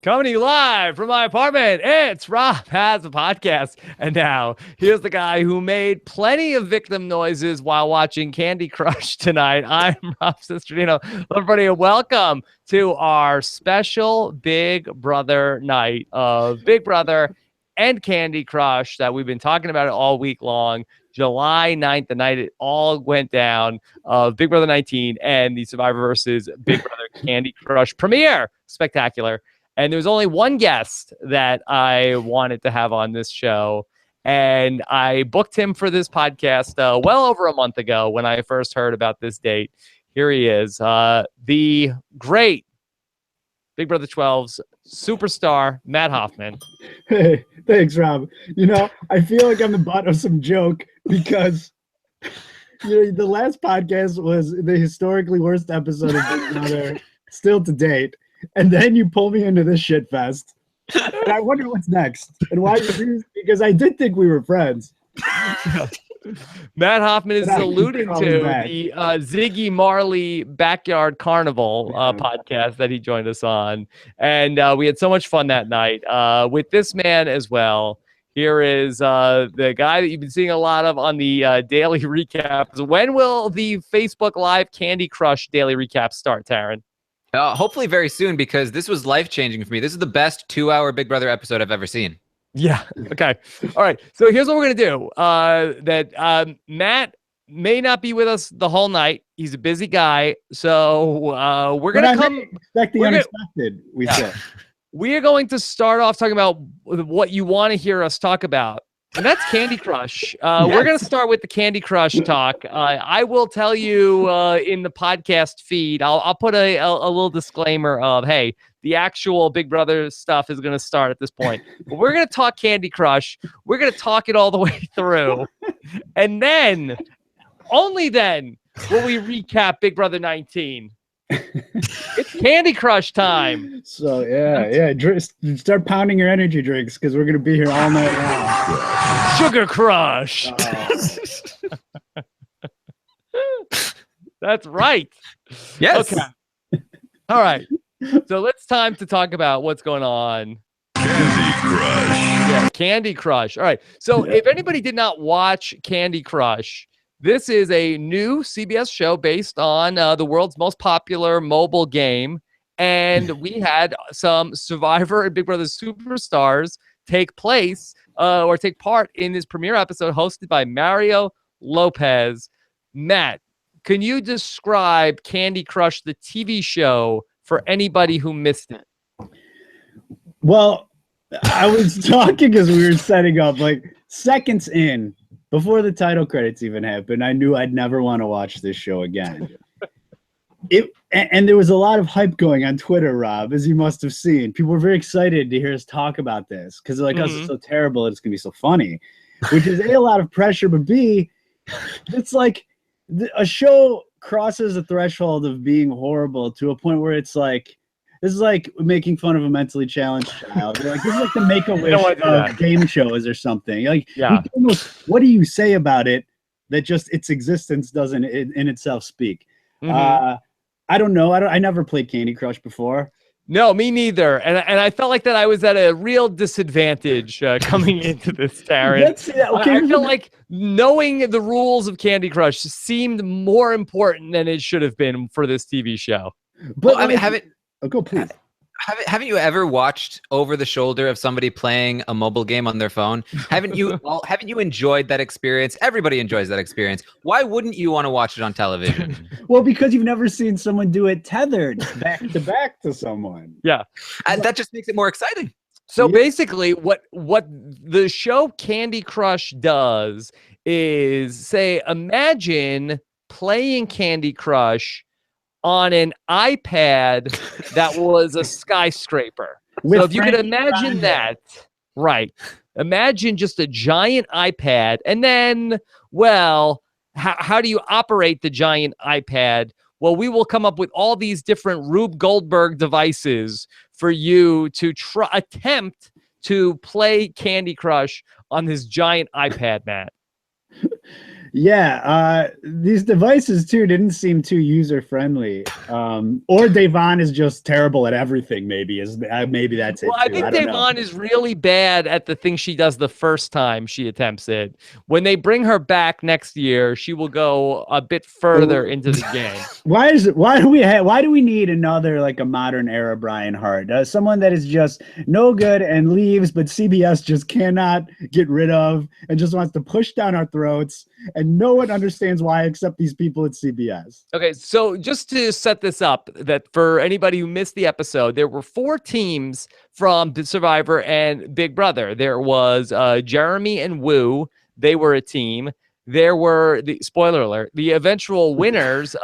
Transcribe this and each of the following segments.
Coming to you live from my apartment, it's RHAP Has a Podcast. And now, here's the guy who made plenty of victim noises while watching Candy Crush tonight. I'm Cesternino. Everybody, welcome to our special Big Brother night of Big Brother and Candy Crush that we've been talking about it all week long. July 9th, the night it all went down, of Big Brother 19 and the Survivor versus Big Brother Candy Crush premiere. Spectacular. And there was only one guest that I wanted to have on this show. And I booked him for this podcast well over a month ago when I first heard about this date. Here he is, the great Big Brother 12's superstar, Matt Hoffman. Hey, thanks, Rob. You know, I feel like I'm the butt of some joke because the last podcast was the historically worst episode of Big Brother still to date. And then you pull me into this shit fest. And I wonder what's next. And why? Because I did think we were friends. Matt Hoffman is alluding to the Ziggy Marley Backyard Carnival podcast that he joined us on. And we had so much fun that night with this man as well. Here is the guy that you've been seeing a lot of on the daily recaps. When will the Facebook Live Candy Crush daily recap start, Taran? Hopefully very soon, because this was life-changing for me. This is the best 2-hour Big Brother episode I've ever seen. Yeah. Okay. All right. So here's what we're going to do. Matt may not be with us the whole night. He's a busy guy. So we're going to come. Expect the unexpected, we said. We are going to start off talking about what you want to hear us talk about. And that's Candy Crush. Yes. We're going to start with the Candy Crush talk. I will tell you in the podcast feed, I'll put a little disclaimer of, hey, the actual Big Brother stuff is going to start at this point. But we're going to talk Candy Crush. We're going to talk it all the way through. And then, only then, will we recap Big Brother 19. It's Candy Crush time. So start pounding your energy drinks because we're gonna be here all night long. Sugar Crush. That's right. Yes. Okay. All right. So it's time to talk about what's going on. Candy Crush. Yeah, Candy Crush. All right. So if anybody did not watch Candy Crush, this is a new CBS show based on the world's most popular mobile game. And we had some Survivor and Big Brother superstars take part in this premiere episode hosted by Mario Lopez. Matt, can you describe Candy Crush, the TV show, for anybody who missed it? Well, I was talking as we were setting up, like seconds in, before the title credits even happened, I knew I'd never want to watch this show again. And there was a lot of hype going on Twitter, Rob, as you must have seen. People were very excited to hear us talk about this because they're like, oh, it's so terrible, it's going to be so funny, which is A, a lot of pressure, but B, it's like a show crosses a threshold of being horrible to a point where it's like, this is like making fun of a mentally challenged child. They're like, this is like the Make-A-Wish of game shows or something. Like, what do you say about it that just its existence doesn't in itself speak? I don't know. I never played Candy Crush before. No, me neither. And I felt like that I was at a real disadvantage coming into this, Taran. I feel like knowing the rules of Candy Crush seemed more important than it should have been for this TV show. But I mean, go please. Haven't you ever watched over the shoulder of somebody playing a mobile game on their phone? Haven't you enjoyed that experience? Everybody enjoys that experience. Why wouldn't you want to watch it on television? Well, because you've never seen someone do it tethered back to back to someone. Yeah. That just makes it more exciting. So basically what the show Candy Crush does is say, imagine playing Candy Crush on an iPad that was a skyscraper. So if you could imagine that, right? Imagine just a giant iPad, and then, well, how do you operate the giant iPad? Well, we will come up with all these different Rube Goldberg devices for you to attempt to play Candy Crush on this giant iPad, Matt. Yeah, these devices too didn't seem too user friendly. Or Devon is just terrible at everything. Maybe that's it. Well, I too. think I don't know. Devon is really bad at the thing she does the first time she attempts it. When they bring her back next year, she will go a bit further into the game. Why do we need another like a modern era Brian Hart? Someone that is just no good and leaves, but CBS just cannot get rid of and just wants to push down our throats, and no one understands why except these people at CBS. Okay, so just to set this up, that for anybody who missed the episode, there were 4 teams from the Survivor and Big Brother. There was Jeremy and Woo. They were a team. There were the spoiler alert, the eventual winners,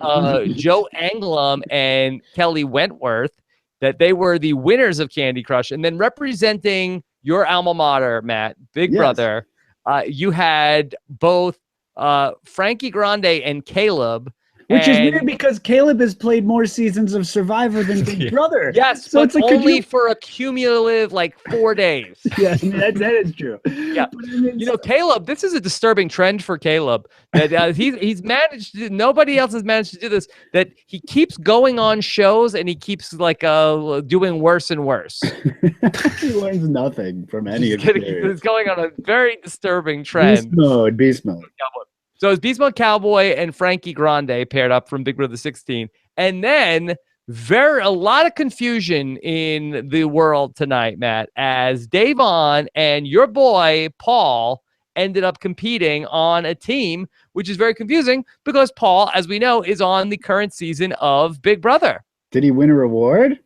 Joe Anglum and Kelly Wentworth, that they were the winners of Candy Crush. And then representing your alma mater, Matt, Big Brother, you had both Frankie Grande and Caleb. Which is weird because Caleb has played more seasons of Survivor than Big Brother. Yes, so it's like only for a cumulative 4 days. Yeah, I mean, that is true. Yeah, Caleb. This is a disturbing trend for Caleb. That he's managed. Nobody else has managed to do this. That he keeps going on shows and he keeps doing worse and worse. He learns nothing from any of it. It's going on a very disturbing trend. Beast mode. So it's Beast Mode Cowboy and Frankie Grande paired up from Big Brother 16. And then a lot of confusion in the world tonight, Matt, as Davon and your boy Paul ended up competing on a team, which is very confusing because Paul, as we know, is on the current season of Big Brother. Did he win a reward?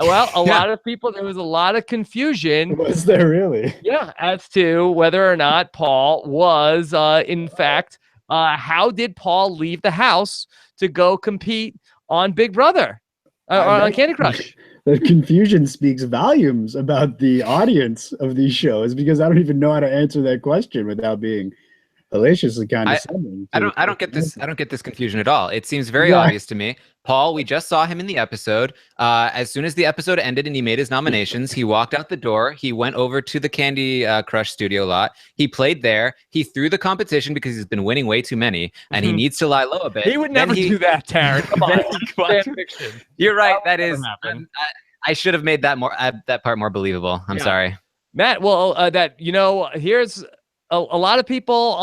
Well, lot of people, there was a lot of confusion. Was there really? Yeah, as to whether or not Paul was, in fact, how did Paul leave the house to go compete on Big Brother, on Candy Crush? The confusion speaks volumes about the audience of these shows because I don't even know how to answer that question without being hilariously condescending. I don't get this. I don't get this confusion at all. It seems very obvious to me. Paul, we just saw him in the episode. As soon as the episode ended and he made his nominations, he walked out the door. He went over to the Candy Crush studio lot. He played there. He threw the competition because he's been winning way too many, and he needs to lie low a bit. He would never do that, Taran. Come on. You're right. That is. I should have made that that part more believable. I'm sorry, Matt. Well, here's. A lot of people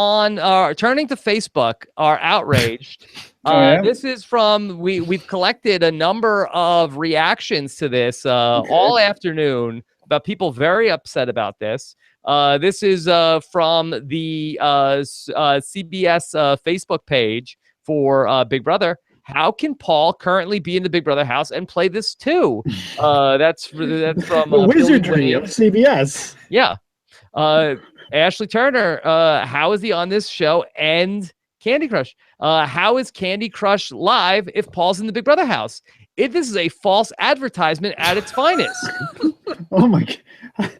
turning to Facebook are outraged. This is from we've collected a number of reactions to this all afternoon about people very upset about this. This is from the CBS Facebook page for Big Brother. How can Paul currently be in the Big Brother house and play this too? That's from the wizardry of CBS. Yeah. Ashley Turner, how is he on this show and Candy Crush? How is Candy Crush live if Paul's in the Big Brother house? This is a false advertisement at its finest. Oh my God.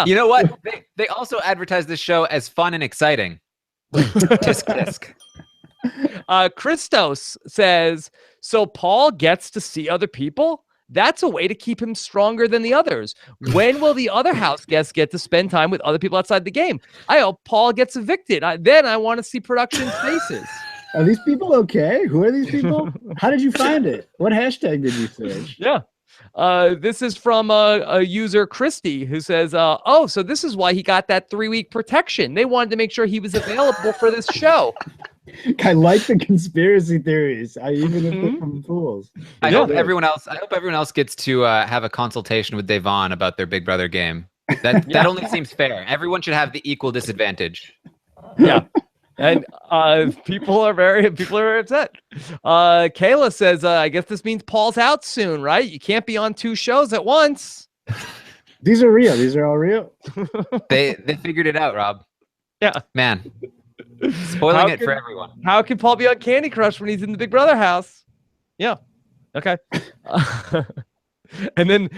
You know what? They also advertise this show as fun and exciting. Tisk tisk. Christos says, so Paul gets to see other people? That's a way to keep him stronger than the others. When will the other house guests get to spend time with other people outside the game? I hope Paul gets evicted. Then I want to see production faces. Are these people okay? Who are these people? How did you find it? What hashtag did you search? Yeah. This is from a user, Christy, who says, so this is why he got that 3-week protection. They wanted to make sure he was available for this show. I like the conspiracy theories. Even if they're from fools. I hope everyone else gets to have a consultation with Devon about their Big Brother game. That only seems fair. Everyone should have the equal disadvantage. Yeah. And people are very upset. Kayla says, I guess this means Paul's out soon, right? You can't be on 2 shows at once. These are real. These are all real. They figured it out, Rob. Yeah. Man. Spoiling it for everyone. How can Paul be on Candy Crush when he's in the Big Brother house? Yeah. Okay. And then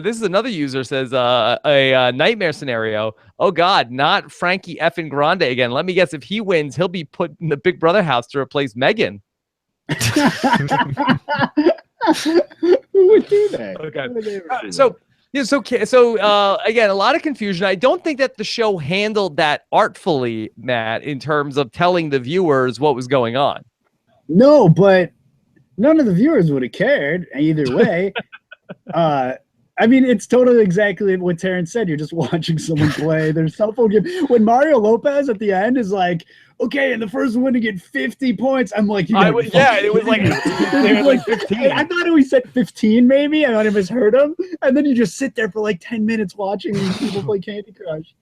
this is another user says a nightmare scenario. Oh God, not Frankie effing Grande again. Let me guess, if he wins, he'll be put in the Big Brother house to replace Megan. Who would do that? Okay. So Yeah, so again, a lot of confusion. I don't think that the show handled that artfully, Matt, in terms of telling the viewers what was going on. No, but none of the viewers would have cared either way. I mean, it's totally exactly what Taran said. You're just watching someone play their cell phone game. When Mario Lopez at the end is like, okay, and the first one to get 50 points, I'm like, it was like 15. I thought he said 15, maybe. I might have misheard him. And then you just sit there for like 10 minutes watching these people play Candy Crush.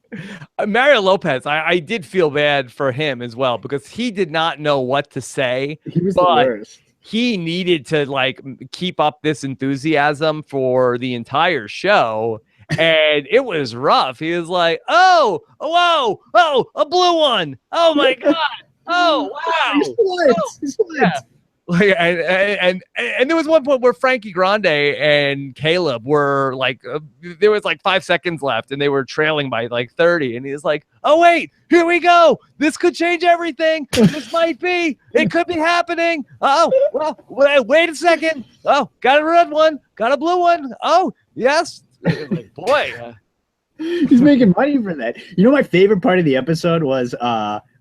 Mario Lopez, I did feel bad for him as well because he did not know what to say. He was the worst. He needed to like keep up this enthusiasm for the entire show. And it was rough. He was like, oh, whoa, oh, a blue one. Oh my God. Oh, wow. He's flipped. Like, and there was one point where Frankie Grande and Caleb were like, there was like 5 seconds left and they were trailing by like 30. And he was like, oh, wait, here we go. This could change everything. This might be. It could be happening. Oh, well, wait a second. Oh, got a red one. Got a blue one. Oh, yes. Like, boy. He's making money for that. You know, my favorite part of the episode was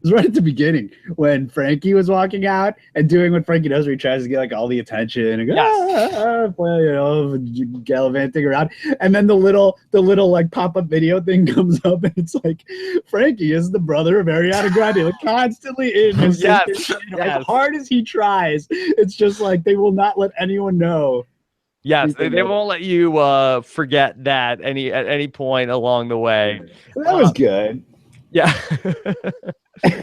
right at the beginning when Frankie was walking out and doing what Frankie does, where he tries to get like all the attention and go, gallivanting around, and then the little like pop-up video thing comes up, and it's like Frankie is the brother of Ariana Grande, like constantly in his sister's as hard as he tries. It's just like they will not let anyone know. Yes, they won't let you forget that at any point along the way. That was good. Yeah.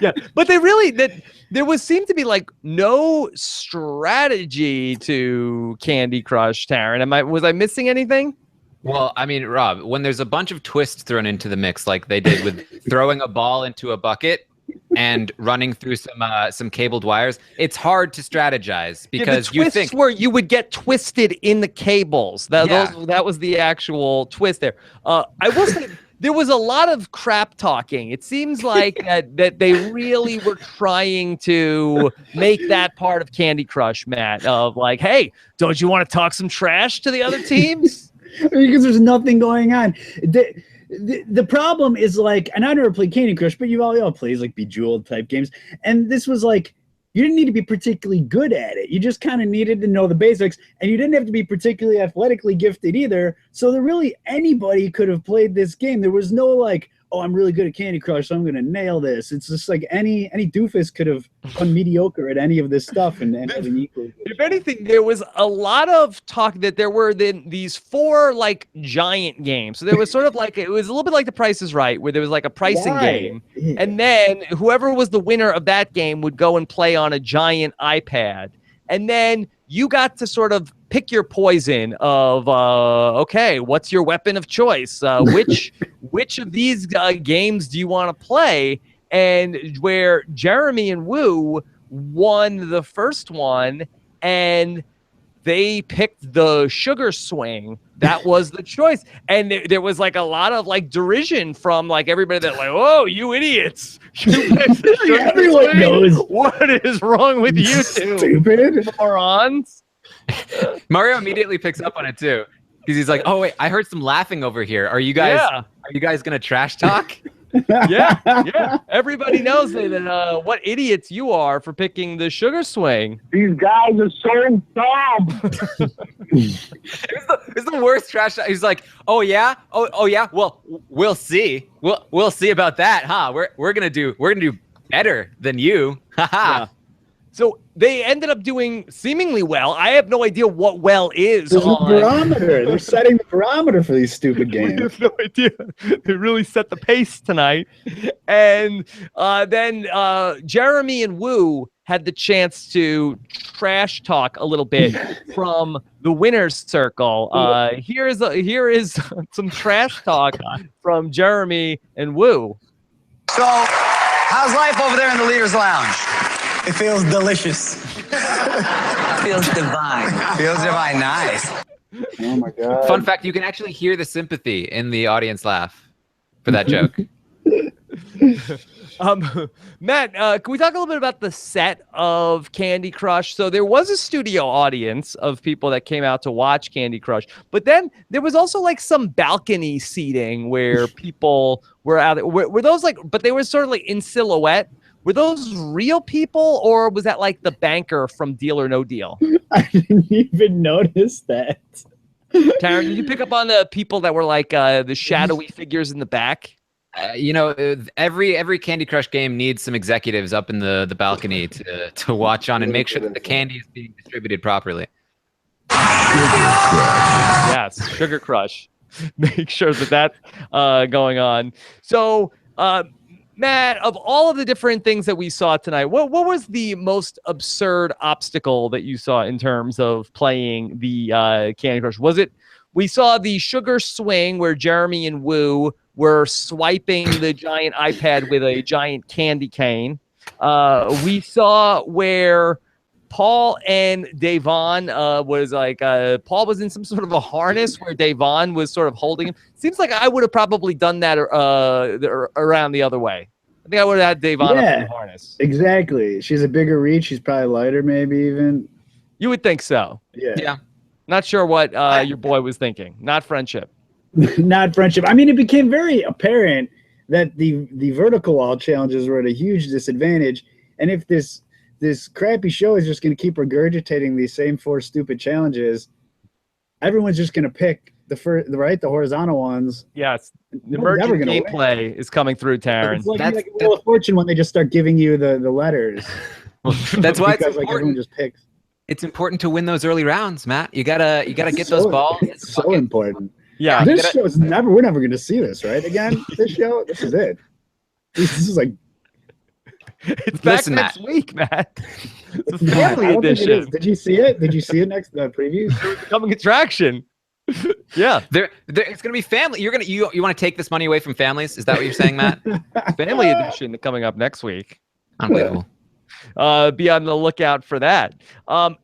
Yeah, but there seemed to be like no strategy to Candy Crush, Taran. Was I missing anything? Well, I mean, Rob, when there's a bunch of twists thrown into the mix, like they did with throwing a ball into a bucket and running through some cabled wires, it's hard to strategize because you think where you would get twisted in the cables. That was the actual twist there. I will say there was a lot of crap talking. It seems like that they really were trying to make that part of Candy Crush, Matt, of like, hey, don't you want to talk some trash to the other teams? Because there's nothing going on. The problem is like, and I never played Candy Crush, but you all plays like Bejeweled type games. And this was like, you didn't need to be particularly good at it. You just kind of needed to know the basics, and you didn't have to be particularly athletically gifted either. So there really anybody could have played this game. There was no like, oh, I'm really good at Candy Crush, so I'm going to nail this. It's just like any doofus could have done mediocre at any of this stuff and have an equal. If anything, there was a lot of talk that there were then these 4 like giant games. So there was sort of like, it was a little bit like The Price is Right, where there was like a pricing game. Yeah. And then whoever was the winner of that game would go and play on a giant iPad. And then you got to sort of pick your poison of, okay, what's your weapon of choice? Which of these games do you want to play? And where Jeremy and Woo won the first one, and they picked the sugar swing. That was the choice. And there was like a lot of like derision from like everybody that like, oh, you idiots. Everyone knows. What is wrong with you two? Stupid morons. Mario immediately picks up on it too, because he's like, "Oh wait, I heard some laughing over here. Are you guys gonna trash talk?" Yeah. Everybody knows that what idiots you are for picking the sugar swing. These guys are so dumb. It's the worst trash talk. He's like, "Oh yeah, oh yeah. Well, we'll see. We'll see about that, huh? We're gonna do better than you." Haha. So they ended up doing seemingly well. I have no idea what well is. There's a barometer. They're setting the barometer for these stupid games. We have no idea. They really set the pace tonight. And then Jeremy and Woo had the chance to trash talk a little bit from the winner's circle. Here is some trash talk from Jeremy and Woo. So, how's life over there in the Leaders Lounge? It feels delicious. Feels divine. Feels divine. Nice. Oh my God. Fun fact, you can actually hear the sympathy in the audience laugh for that joke. Matt, can we talk a little bit about the set of Candy Crush? So there was a studio audience of people that came out to watch Candy Crush, but then there was also like some balcony seating where people were out. Were those like, but they were sort of like in silhouette. Were those real people, or was that like the banker from Deal or No Deal? I didn't even notice that. Taran, did you pick up on the people that were like the shadowy figures in the back? Every Candy Crush game needs some executives up in the balcony to watch on and make sure that the candy is being distributed properly. Yes, Sugar Crush. Make sure that that's going on. So, Matt, of all of the different things that we saw tonight, what was the most absurd obstacle that you saw in terms of playing the Candy Crush? Was it we saw the sugar swing where Jeremy and Wu were swiping the giant iPad with a giant candy cane. We saw where Paul and Davon was like, Paul was in some sort of a harness where Davon was sort of holding him. Seems like I would have probably done that around the other way. I think I would have had Davon up in the harness. Exactly. She's a bigger reach. She's probably lighter, maybe even. You would think so. Yeah. Not sure what your boy was thinking. Not friendship. Not friendship. I mean, it became very apparent that the vertical wall challenges were at a huge disadvantage. And if this crappy show is just going to keep regurgitating these same 4 stupid challenges, everyone's just going to pick the horizontal ones. Yes, the emergent gameplay is coming through, Taran. It's like a Wheel of Fortune when they just start giving you the letters. That's why because everyone just picks. It's important to win those early rounds, Matt. You gotta get those balls. It's so important. Yeah, this show is we're never going to see this, right? Again, this show, this is it. This is like. It's back next week, Matt. It's a family edition. Did you see it? Did you see it next preview? Coming attraction. Yeah, it's gonna be family. You want to take this money away from families? Is that what you're saying, Matt? Family edition coming up next week. Unbelievable. Be on the lookout for that.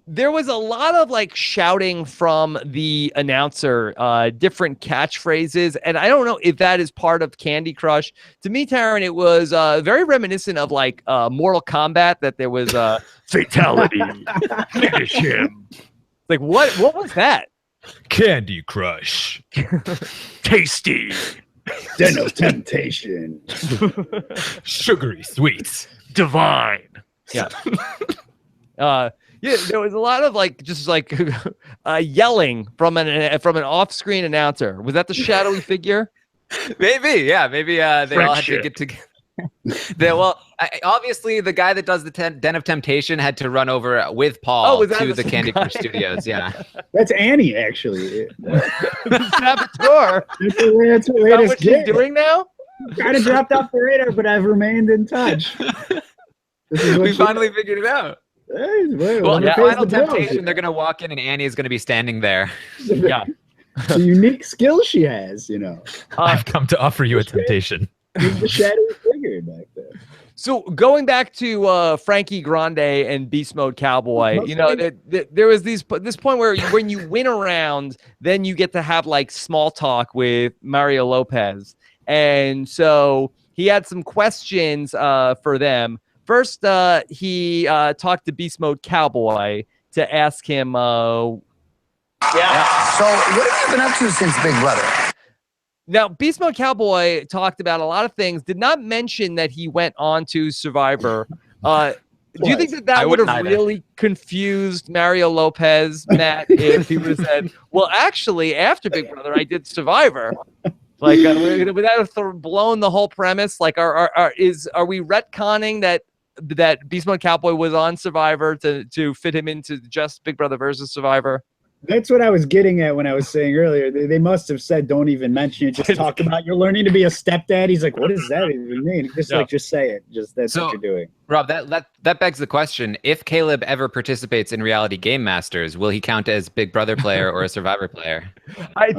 There was a lot of like shouting from the announcer, different catchphrases, and I don't know if that is part of Candy Crush. To me, Taran, it was very reminiscent of like Mortal Kombat. That there was a fatality, finish him. Like what was that? Candy Crush. Tasty. Den of Temptation. Sugary sweets. Divine. Yeah. Yeah, there was a lot of like just like yelling from an off-screen announcer. Was that the shadowy figure? Maybe, yeah. Maybe they all had to get together. Obviously, the guy that does the Den of Temptation had to run over with Paul to the Candy Crush Studios. Yeah, that's Annie, actually. The saboteur. That's what she's doing now. Kind of dropped off the radar, but I've remained in touch. We finally figured it out. Well, Final Temptation, they're going to walk in and Annie is going to be standing there. Yeah. The unique skill she has, you know. I've come to offer you a temptation. He's the shadowy figure back there. So going back to Frankie Grande and Beast Mode Cowboy, you know, there was this point where when you win a round, then you get to have like small talk with Mario Lopez. And so he had some questions for them. First, he talked to Beast Mode Cowboy to ask him. So what have you been up to since Big Brother? Now, Beast Mode Cowboy talked about a lot of things, did not mention that he went on to Survivor. Do you think that would have really confused Mario Lopez, Matt, if he would have said, well, actually, after Big Brother, I did Survivor? Like, would that have blown the whole premise? Like, are we retconning that Beast Mode Cowboy was on Survivor to fit him into just Big Brother versus Survivor? That's what I was getting at when I was saying earlier. They must have said, don't even mention it. Just talk about you're learning to be a stepdad. He's like, what does that even mean? Just say it. That's what you're doing. Rob, that begs the question. If Caleb ever participates in Reality Game Masters, will he count as Big Brother player or a Survivor player? I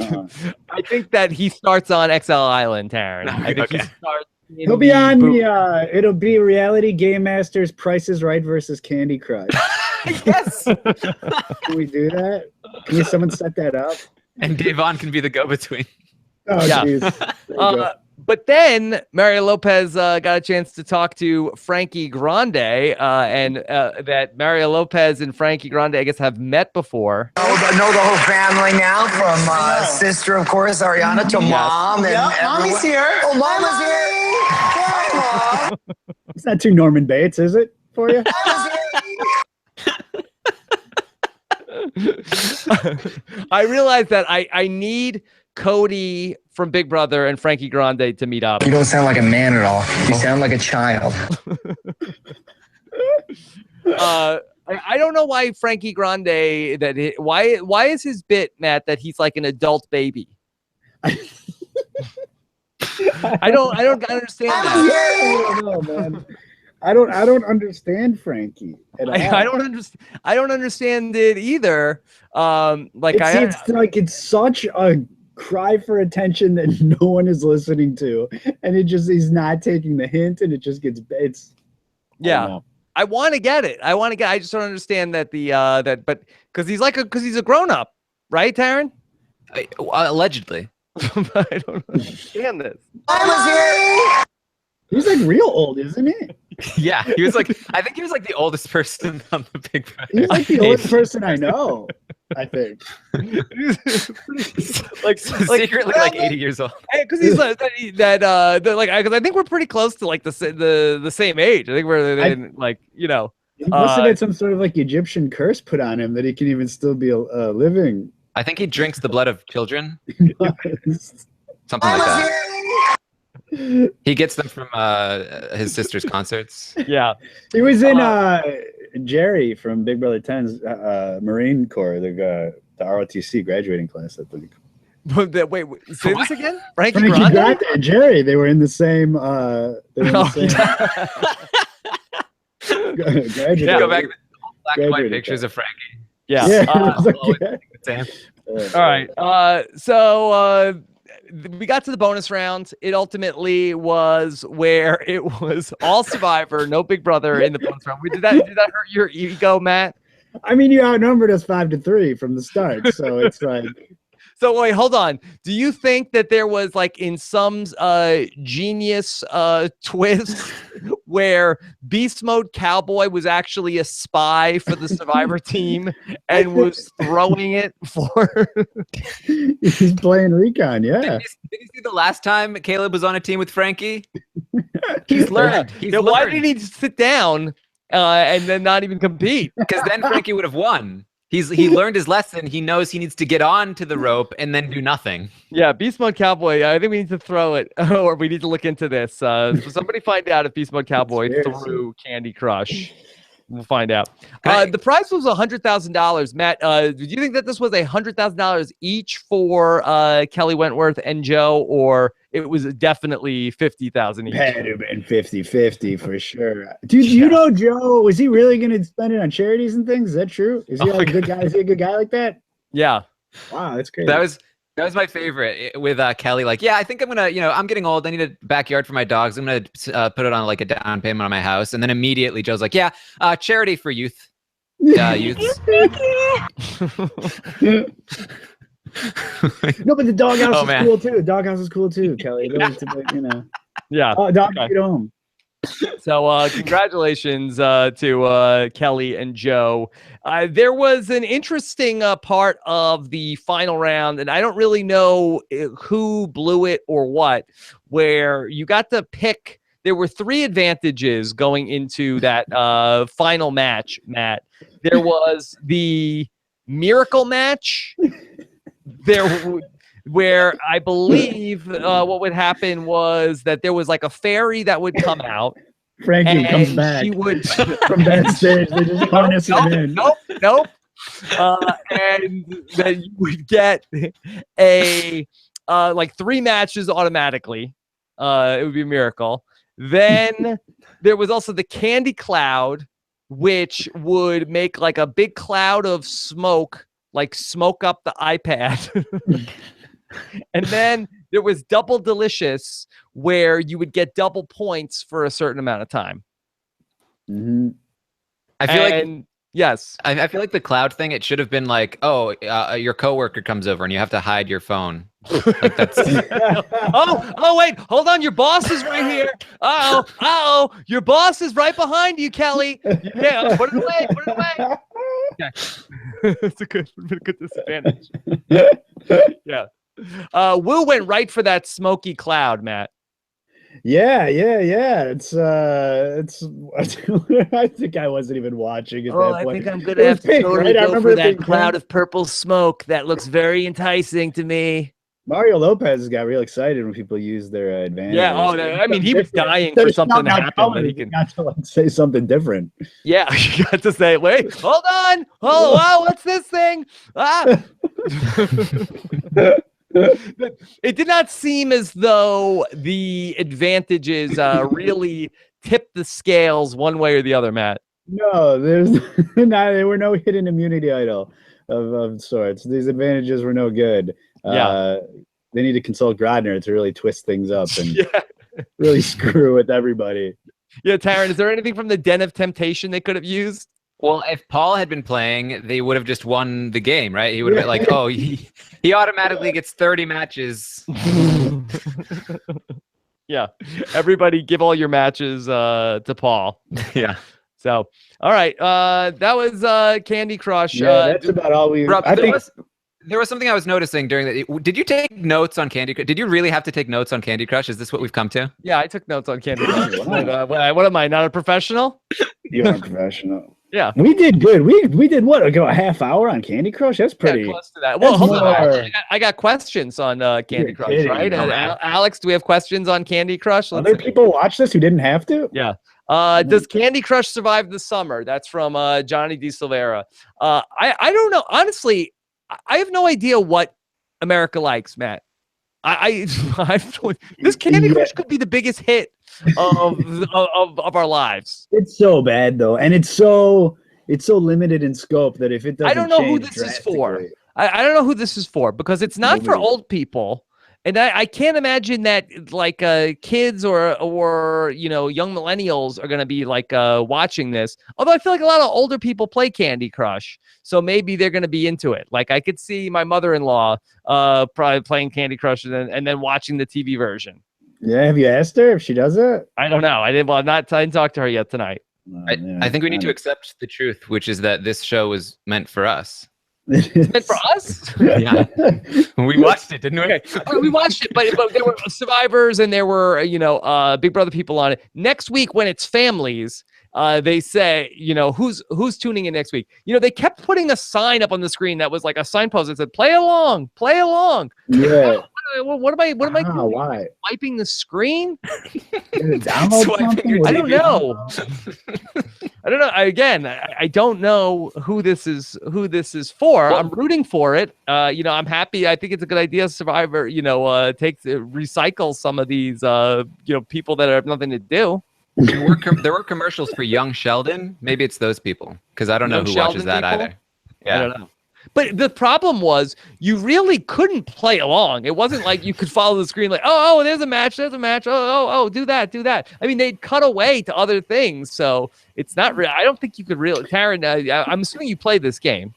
think that he starts on XL Island, Taran. I think he starts. He'll be on it'll be Reality Game Masters Price is Right versus Candy Crush. Yes. Can we do that? Can someone set that up? And Davon can be the go-between. Oh, jeez. But then Mario Lopez got a chance to talk to Frankie Grande, and that Mario Lopez and Frankie Grande, I guess, have met before. Know the whole family now, from sister, of course, Ariana, to mom. And mommy's here. Oh, mama's here. Hi, Mom. It's not too Norman Bates, is it, for you? I realized that I need Cody from Big Brother and Frankie Grande to meet up. You don't sound like a man at all. You sound like a child. I don't know why Frankie Grande why is his bit, Matt, that he's like an adult baby? I don't understand that. I don't know, man. I don't understand Frankie at all. I don't understand it either. It's such a cry for attention that no one is listening to, and he's not taking the hint, and it just gets I want to get it. I just don't understand that but because he's a grown up, right, Taran? Allegedly. I don't understand this. He's like real old, isn't he? Yeah, I think he was like the oldest person on the Big Brother. He's like the oldest person I know, I think. Secretly like 80 years old. Because he's because I think we're pretty close to like the same age. I think He must have had some sort of like Egyptian curse put on him that he can even still be living. I think he drinks the blood of children. Something like that. He gets them from his sister's concerts. Yeah. He was in Jerry from Big Brother 10's Marine Corps, the ROTC graduating class, I think. Wait, say this again? Frankie Grande Grande and Jerry, they were in the same. Go back to black and white pictures of Frankie. Yeah. All right. So we got to the bonus round. It ultimately was where it was all Survivor, no Big Brother in the bonus round. Did that hurt your ego, Matt? I mean, you outnumbered us 5-3 from the start, so it's like. So wait, hold on. Do you think that there was like in some genius twist where Beast Mode Cowboy was actually a spy for the Survivor team and was throwing it for? He's playing recon, yeah. Did you see the last time Caleb was on a team with Frankie? He's learned. Why did he sit down and then not even compete? Because then Frankie would have won. He learned his lesson. He knows he needs to get on to the rope and then do nothing. Yeah, Beast Mode Cowboy. I think we need to throw it, or we need to look into this. So somebody find out if Beast Mode Cowboy threw Candy Crush. We'll find out. The prize was $100,000. Matt, do you think that this was $100,000 each for Kelly Wentworth and Joe, or it was definitely $50,000 each? Had to have been 50-50 for sure. Dude, you know Joe, was he really going to spend it on charities and things? Is that true? Is he a good guy? Is he a good guy like that? Yeah. Wow, that's great. That was my favorite with Kelly. Like, yeah, I think I'm gonna, I'm getting old. I need a backyard for my dogs. I'm gonna put it on like a down payment on my house, and then immediately Joe's like, yeah, charity for youths. No, but the doghouse is cool too. The doghouse is cool too, Kelly. Yeah. Dog get home. So congratulations to Kelly and Joe. There was an interesting part of the final round, and I don't really know who blew it or what, where you got to pick. There were 3 advantages going into that final match, Matt. There was the miracle match. Where I believe what would happen was that there was like a fairy that would come out. Frankie comes back. She would from backstage. They just harness him in. Nope. And then you would get a like 3 matches automatically. It would be a miracle. Then there was also the candy cloud, which would make like a big cloud of smoke, like smoke up the iPad. And then there was double delicious, where you would get double points for a certain amount of time. Mm-hmm. I feel like Yes. I feel like the cloud thing, it should have been like, oh, your coworker comes over and you have to hide your phone. Like that's Oh, wait, hold on. Your boss is right here. Uh-oh. Your boss is right behind you, Kelly. Yeah, put it away. Put it away. Okay. It's a good disadvantage. Yeah. Will went right for that smoky cloud, Matt. Yeah. It's I think I wasn't even watching at that I point. think I'm It gonna was have to pink, totally right? I go remember for it that being cloud pink. of purple smoke. That looks very enticing to me. Mario Lopez got real excited when people use their advantage. Yeah. I mean, he was dying for something to happen, but he can. Got to like say something different. Yeah, you got to say, wait, hold on. Oh, wow, what's this thing? Ah. It did not seem as though the advantages really tipped the scales one way or the other, Matt. No, there were no hidden immunity idol of sorts. These advantages were no good. Yeah. They need to consult Grodner to really twist things up and Yeah. really screw with everybody. Yeah, Taran, is there anything from the Den of Temptation they could have used? Well, if Paul had been playing, they would have just won the game, right? He would have been like, oh, he automatically gets 30 matches. Yeah. Everybody give all your matches to Paul. Yeah. So, all right. That was Candy Crush. Yeah, that's about all we. Rob, I think there was something I was noticing during the. Did you take notes on Candy Crush? Did you really have to take notes on Candy Crush? Is this what we've come to? Yeah, I took notes on Candy Crush. What am I, not a professional? you're a professional. Yeah. We did good. We did what? A half hour on Candy Crush? That's pretty close to that. Well, that's hold on. more- I got questions on Candy You're Crush, kidding. right? Oh, Alex, do we have questions on Candy Crush? Let's Other see. people watch this who didn't have to? Yeah. Does Candy Crush survive the summer? That's from Johnny D. Silvera. I don't know. Honestly, I have no idea what America likes, Matt. This Candy Crush could be the biggest hit of our lives. It's so bad though, and it's so limited in scope that if it doesn't, I don't know who change this is for. drastically- I don't know who this is for because it's not for old people. And I can't imagine that like kids or young millennials are going to be like watching this. Although I feel like a lot of older people play Candy Crush, so maybe they're going to be into it. Like I could see my mother-in-law probably playing Candy Crush and then watching the TV version. Yeah, have you asked her if she does it? I don't know. I didn't talk to her yet tonight. I think we need to accept the truth, which is that this show was meant for us. Meant for us? Yeah, we watched it, didn't we? Okay. We watched it, but there were survivors and there were Big Brother people on it. Next week when it's families, they say who's tuning in next week. They kept putting a sign up on the screen that was like a signpost that said play along. Yeah. What am I doing? Why? Wiping the screen? Download Swiping your something? I don't know. I don't know. I don't know who this is for. I'm rooting for it. I'm happy. I think it's a good idea. Survivor, recycle some of these people that have nothing to do. There were commercials for Young Sheldon. Maybe it's those people because I don't know Young who Sheldon watches that people? either. I don't know. But the problem was you really couldn't play along. It wasn't like you could follow the screen like, oh, there's a match. Oh, do that. I mean, they'd cut away to other things. So it's not real. I don't think you could really. Taran, I'm assuming you played this game.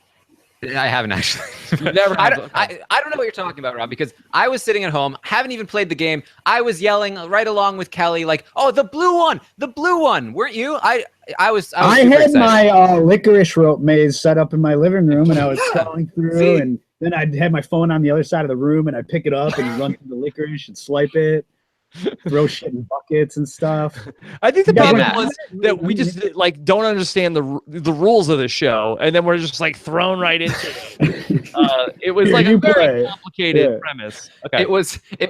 I haven't actually. You never I have. don't know what you're talking about, Rob, because I was sitting at home, haven't even played the game. I was yelling right along with Kelly, like, "Oh, the blue one!" Weren't you? I was I super had excited. my licorice rope maze set up in my living room, and I was scrolling through, and then I'd have my phone on the other side of the room, and I'd pick it up and run through the licorice and swipe it, throw shit in buckets and stuff. I think the Yeah, problem Matt. was that we just like don't understand the rules of the show, and then we're just like thrown right into it. It was like a very complicated premise. Okay. It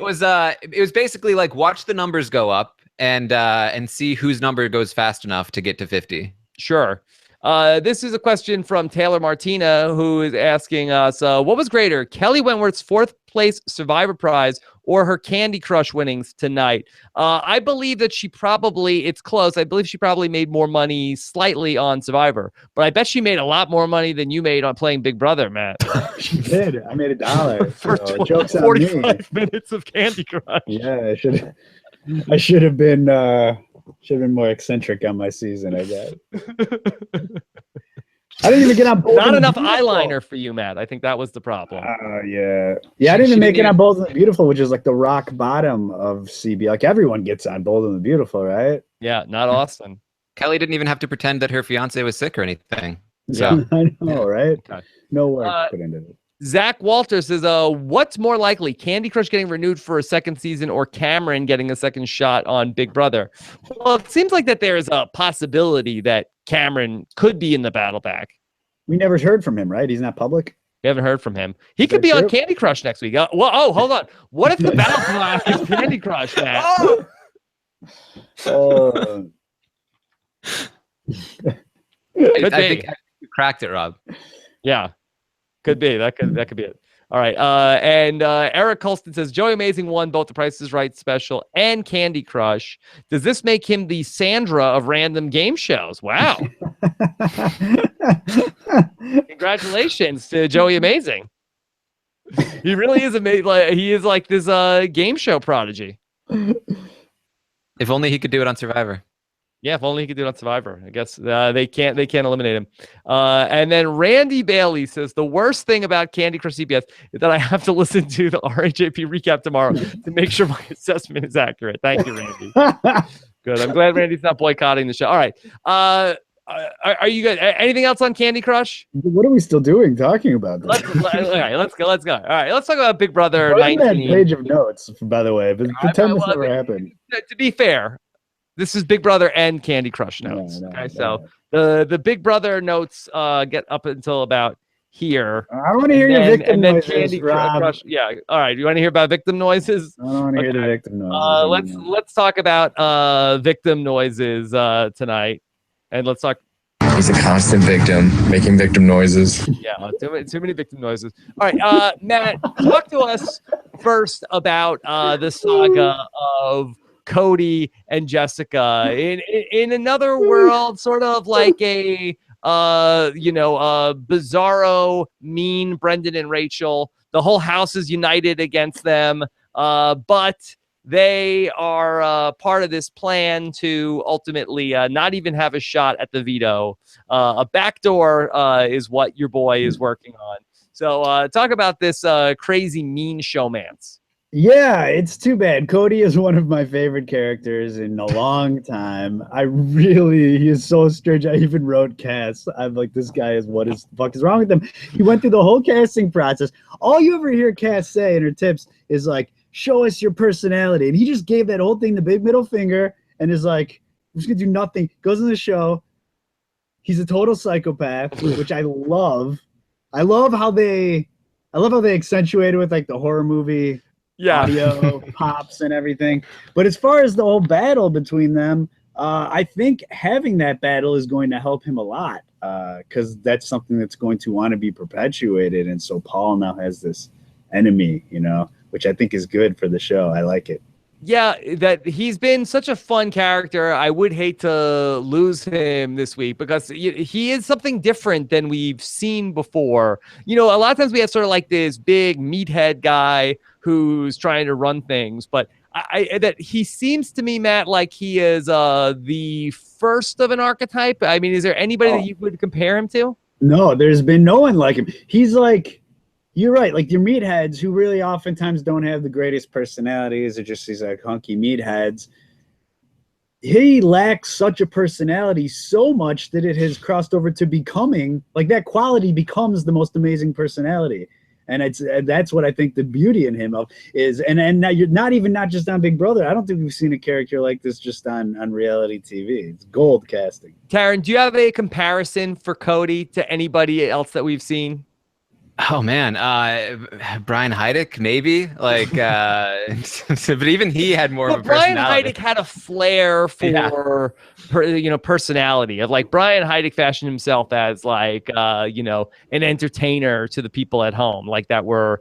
was basically like watch the numbers go up and see whose number goes fast enough to get to 50. Sure. This is a question from Taylor Martina, who is asking us, what was greater, Kelly Wentworth's 4th place Survivor prize or her Candy Crush winnings tonight? I believe that it's close. I believe she probably made more money slightly on Survivor, but I bet she made a lot more money than you made on playing Big Brother, Matt. She did. I made $1. For So joke's on 45 me. minutes of Candy Crush. Yeah, I should have been more eccentric on my season, I guess. I didn't even get on Bold Not and the enough Beautiful. eyeliner for you, Matt. I think that was the problem. Yeah. Yeah, I didn't She even make didn't it on Bold and the Beautiful, which is like the rock bottom of CB. Like everyone gets on Bold and the Beautiful, right? Yeah, not Austin. Kelly didn't even have to pretend that her fiance was sick or anything. So I know, right? Okay. No work put into it. Zach Walter says, what's more likely, Candy Crush getting renewed for a second season or Cameron getting a second shot on Big Brother? Well, it seems like that there's a possibility that Cameron could be in the battle back. We never heard from him, right? He's not public. We haven't heard from him. He Is could that be on true? Candy Crush next week. Hold on. What if the battle black is Candy Crush, Matt? Oh. Could I be. think you cracked it, Rob. Yeah, could be. That could be it. All right. And Eric Colston says Joey Amazing won both the Price is Right special and Candy Crush. Does this make him the Sandra of random game shows? Wow. Congratulations to Joey Amazing. He really is amazing. Like, he is like this game show prodigy. If only he could do it on Survivor. Yeah, if only he could do it on Survivor. I guess they can't eliminate him. And then Randy Bailey says the worst thing about Candy Crush CBS is that I have to listen to the RHAP recap tomorrow to make sure my assessment is accurate. Thank you, Randy. Good. I'm glad Randy's not boycotting the show. All right. Are you good? Anything else on Candy Crush? What are we still doing talking about this? Let's go. All right, let's talk about Big Brother Where's that 19. page of notes, by the way? But pretend this never happened. To be fair, this is Big Brother and Candy Crush notes. So the Big Brother notes get up until about here. I want to hear your victim noises, Candy Rob. Crush. Yeah. All right. You want to hear about victim noises? I don't want to hear the victim noises. Let's talk about victim noises tonight, and let's talk. He's a constant victim, making victim noises. Yeah, too many victim noises. All right, Matt, talk to us first about the saga of Cody and Jessica in another world, sort of like a bizarro, mean Brendan and Rachel. The whole house is united against them, but they are part of this plan to ultimately not even have a shot at the veto. A backdoor is what your boy is working on. So talk about this crazy mean showmance. Yeah, it's too bad. Cody is one of my favorite characters in a long time. He is so strange. I even wrote Cass. I'm like, this guy is, what is the fuck is wrong with him? He went through the whole casting process. All you ever hear Cass say in her tips is like, show us your personality. And he just gave that whole thing the big middle finger and is like, I'm just gonna do nothing. Goes on the show. He's a total psychopath, which I love. I love how they accentuate it with like the horror movie audio pops and everything. But as far as the whole battle between them, I think having that battle is going to help him a lot because that's something that's going to want to be perpetuated. And so Paul now has this enemy, which I think is good for the show. I like it. Yeah, that he's been such a fun character. I would hate to lose him this week because he is something different than we've seen before. A lot of times we have sort of like this big meathead guy who's trying to run things, but that he seems to me, Matt, like he is the first of an archetype. I mean, is there anybody that you would compare him to? No, there's been no one like him. He's like, you're right, like your meatheads who really oftentimes don't have the greatest personalities or just these like hunky meatheads. He lacks such a personality so much that it has crossed over to becoming like that quality becomes the most amazing personality. And that's what I think the beauty in him of is. And now you're not just on Big Brother. I don't think we've seen a character like this just on reality TV. It's gold casting. Taran, do you have a comparison for Cody to anybody else that we've seen? Oh man, Brian Heidick maybe but even he had more of a Brian personality. Heidick had a flair for personality of like Brian Heidick fashioned himself as like an entertainer to the people at home like that were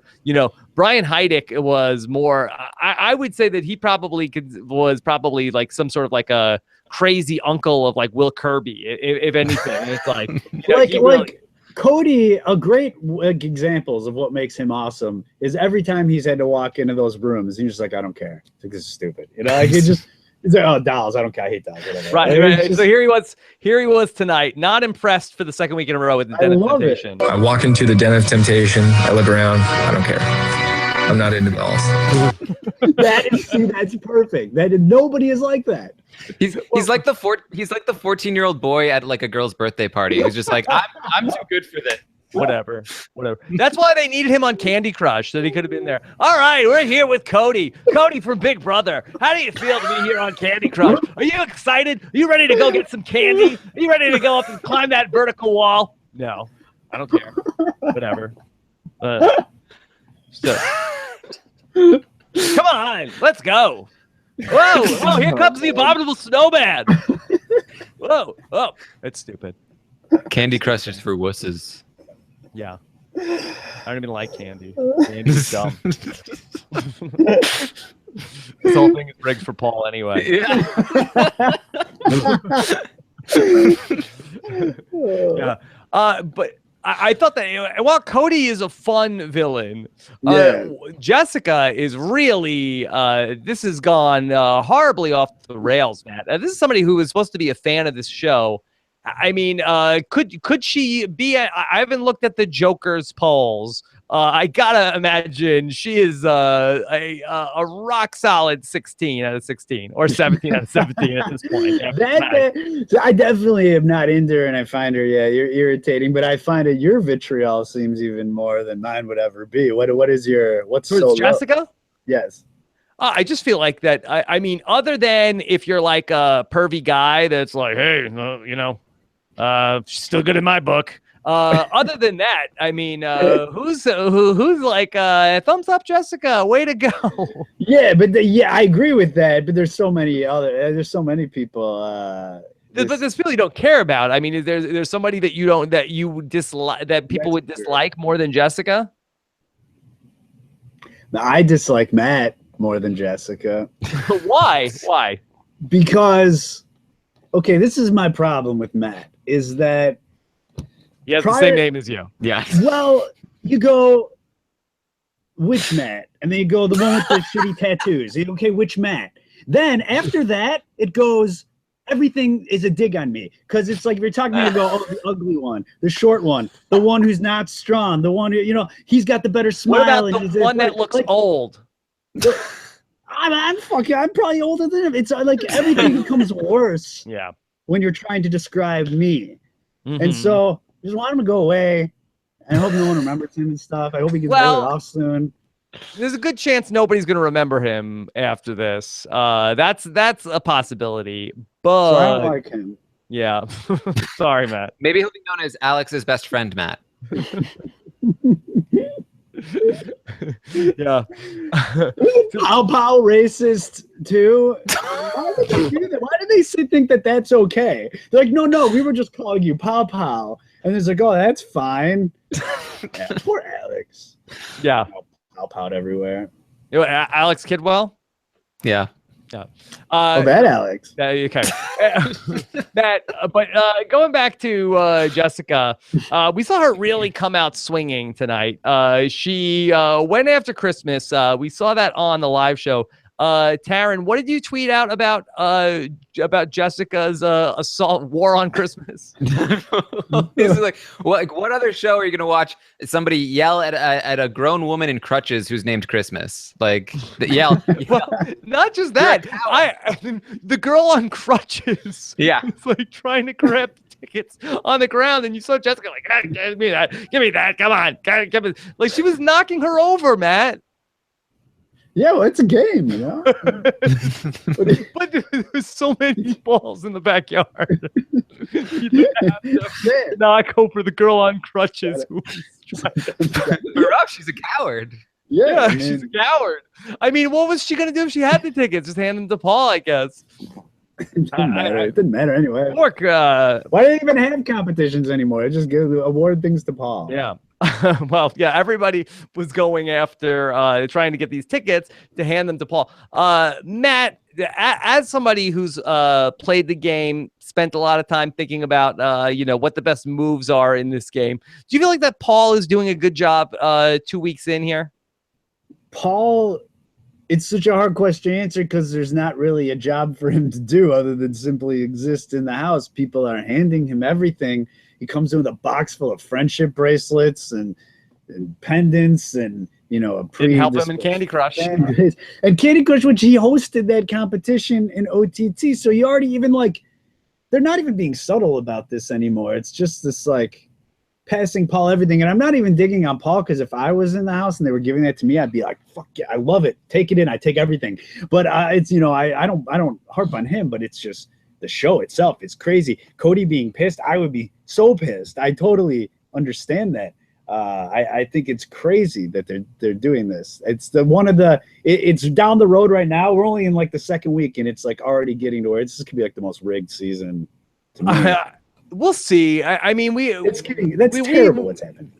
Brian Heidick was more I would say that he was probably like some sort of like a crazy uncle of like Will Kirby if anything. It's like Cody, a great examples of what makes him awesome is every time he's had to walk into those rooms, he's just like, I don't care. Like, this is stupid. He's like, oh, dolls. I don't care. I hate dolls. Whatever. Right. So here he was tonight, not impressed for the second week in a row with the Den of Temptation. I walk into the Den of Temptation. I look around. I don't care. I'm not into dolls. That's perfect. Nobody is like that. He's like the 14-year-old boy at like a girl's birthday party who's just like, I'm too good for this. Whatever. That's why they needed him on Candy Crush, so he could have been there. All right, we're here with Cody. Cody from Big Brother. How do you feel to be here on Candy Crush? Are you excited? Are you ready to go get some candy? Are you ready to go up and climb that vertical wall? No, I don't care. Whatever. Come on, let's go. Whoa, here comes the abominable snowman. Whoa, that's stupid. Candy Crush is for wusses. Yeah. I don't even like candy. Candy's dumb. This whole thing is rigged for Paul anyway. Yeah. Yeah. But I thought that while Cody is a fun villain, Jessica is really this has gone horribly off the rails, Matt. This is somebody who was supposed to be a fan of this show. I mean, could she be? I haven't looked at the Joker's polls. I gotta imagine she is a rock solid 16 out of 16 or 17 out of 17 at this point. I definitely am not into her, and I find her, you're irritating. But I find that your vitriol seems even more than mine would ever be. What's so Jessica? Low? Yes. I just feel like that. I mean, other than if you're like a pervy guy that's like, hey, she's still good in my book. Other than that, I mean, who's like thumbs up, Jessica? Way to go! Yeah, but I agree with that. But there's so many people. But there's people you don't care about. I mean, there's somebody that you dislike that people would dislike more than Jessica. I dislike Matt more than Jessica. Why? Why? Because, okay, this is my problem with Matt. Is that he has the same name as you? Yeah. Well, you go, which Matt? And then you go, the one with the shitty tattoos. Okay, which Matt? Then after that, it goes, everything is a dig on me. Because it's like, if you're talking to go, oh, the ugly one, the short one, the one who's not strong, the one who, he's got the better smile. What about the one that looks old? I'm probably older than him. It's like everything becomes worse. Yeah. When you're trying to describe me. Mm-hmm. And so I just want him to go away. I hope no one remembers him and stuff. I hope he gets voted off soon. There's a good chance nobody's going to remember him after this. That's a possibility. But so I don't like him. Yeah. Sorry, Matt. Maybe he'll be known as Alex's best friend, Matt. Yeah. Pow racist too. Why would they do that? Why do they think that that's okay? They're like, no, we were just calling you pow. And it's like, oh, that's fine. Yeah, poor Alex. Yeah. Pow everywhere. Alex Kidwell? Yeah. Yeah. That Alex. Okay. But going back to Jessica, we saw her really come out swinging tonight. She went after Christmas. We saw that on the live show. Taran, what did you tweet out about Jessica's assault war on Christmas? This is like what other show are you gonna watch? Somebody yell at a grown woman in crutches who's named Christmas. Like yell. Well, not just that. The girl on crutches. Yeah, it's like trying to grab tickets on the ground, and you saw Jessica like, give me that, come on, give me. Like she was knocking her over, Matt. Yeah, well, it's a game, But there's so many balls in the backyard. You didn't have to knock over the girl on crutches. She's a coward. Yeah, she's a coward. I mean, what was she going to do if she had the tickets? Just hand them to Paul, I guess. It didn't matter anyway. Work. Why do they even have competitions anymore? They just award things to Paul. Yeah. Well, yeah, everybody was going after trying to get these tickets to hand them to Paul. Matt, as somebody who's played the game, spent a lot of time thinking about what the best moves are in this game, do you feel like that Paul is doing a good job 2 weeks in here? Paul it's such a hard question to answer because there's not really a job for him to do other than simply exist in the house. People are handing him everything. He comes in with a box full of friendship bracelets and pendants and, you know, Didn't help him in Candy Crush. And Candy Crush, which he hosted that competition in OTT. So you already even like, they're not even being subtle about this anymore. It's just this like passing Paul everything. And I'm not even digging on Paul because if I was in the house and they were giving that to me, I'd be like, fuck yeah, I love it. Take it in. I take everything. But it's, you know, I don't harp on him, but it's just the show itself. It's crazy. Cody being pissed, I would be so pissed. I totally understand that. I think it's crazy that they're doing this. It's it's down the road right now. We're only in like the second week and it's like already getting to where this could be like the most rigged season to me. We'll see. I mean, that's terrible what's happening.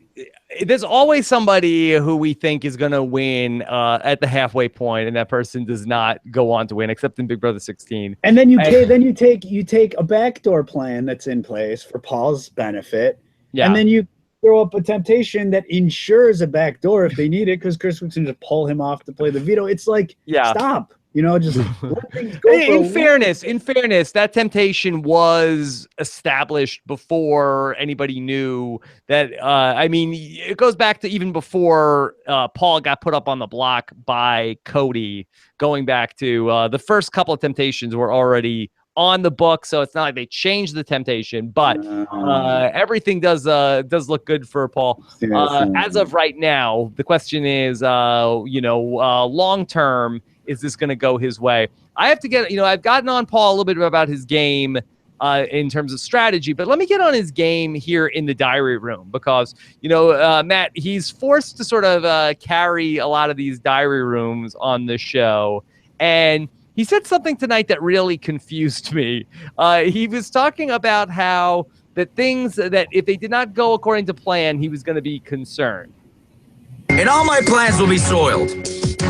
There's always somebody who we think is going to win at the halfway point, and that person does not go on to win, except in Big Brother 16. And then you take a backdoor plan that's in place for Paul's benefit, and then you throw up a temptation that ensures a backdoor if they need it, because Chris would just pull him off to play the veto. It's like, stop. You know, just let things go. In fairness, that temptation was established before anybody knew that. I mean, it goes back to even before Paul got put up on the block by Cody. Going back to the first couple of temptations were already on the book, so it's not like they changed the temptation, but everything does look good for Paul as of right now. The question is, long term, is this going to go his way? I have to get, I've gotten on Paul a little bit about his game in terms of strategy, but let me get on his game here in the diary room because, Matt, he's forced to sort of carry a lot of these diary rooms on the show. And he said something tonight that really confused me. He was talking about how that things that if they did not go according to plan, he was going to be concerned. And all my plans will be soiled.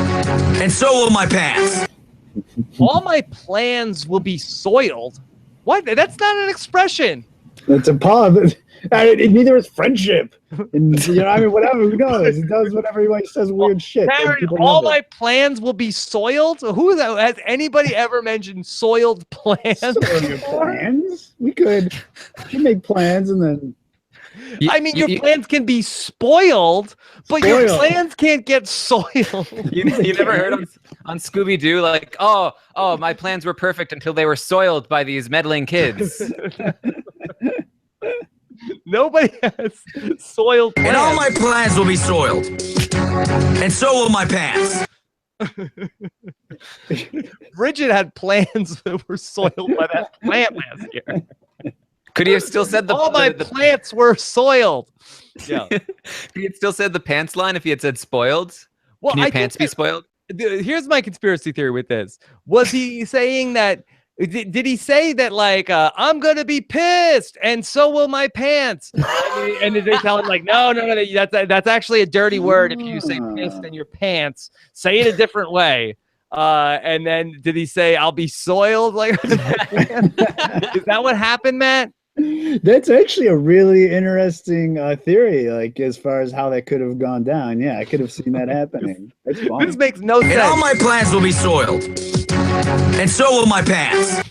And so will my pants. All my plans will be soiled? What? That's not an expression. That's a pause. Neither is friendship. And, whatever. Who knows? He does whatever he says weird shit. Taran, all my plans will be soiled? Has anybody ever mentioned soiled plans? Soiled plans? We could make plans and then... your plans can be spoiled, but your plans can't get soiled. You never heard on Scooby-Doo, like, oh, my plans were perfect until they were soiled by these meddling kids. Nobody has soiled plans. And all my plans will be soiled. And so will my pants. Bridget had plans that were soiled by that plant last year. Could he have still said all my plants were soiled? Yeah. Could he have still said the pants line if he had said spoiled? Well, Can your pants be spoiled? Here's my conspiracy theory with this. Was he saying that? Did he say that like I'm gonna be pissed and so will my pants? And did they tell him like no, that's actually a dirty word. If you say pissed and your pants, say it a different way. And then did he say I'll be soiled? Like, is that what happened, Matt? That's actually a really interesting theory, like as far as how that could have gone down. Yeah, I could have seen that happening. That's fun. This makes no sense. And all my plans will be soiled. And so will my pants.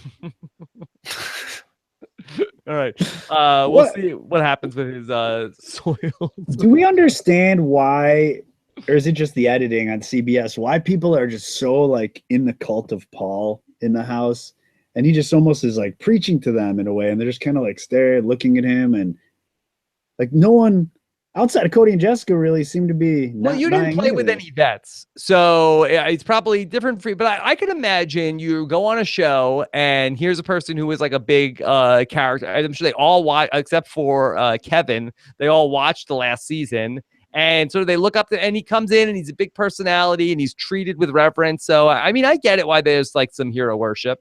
All right. We'll see what happens with his soil. Do we understand why, or is it just the editing on CBS, why people are just so like in the cult of Paul in the house? And he just almost is like preaching to them in a way. And they're just kind of like staring, looking at him. And like no one outside of Cody and Jessica really seem to be. Well, you didn't play with any vets. So it's probably different for you. But I can imagine you go on a show and here's a person who is like a big character. I'm sure they all watch, except for Kevin. They all watched the last season. And so they look up to, and he comes in and he's a big personality and he's treated with reverence. So, I mean, I get it why there's like some hero worship.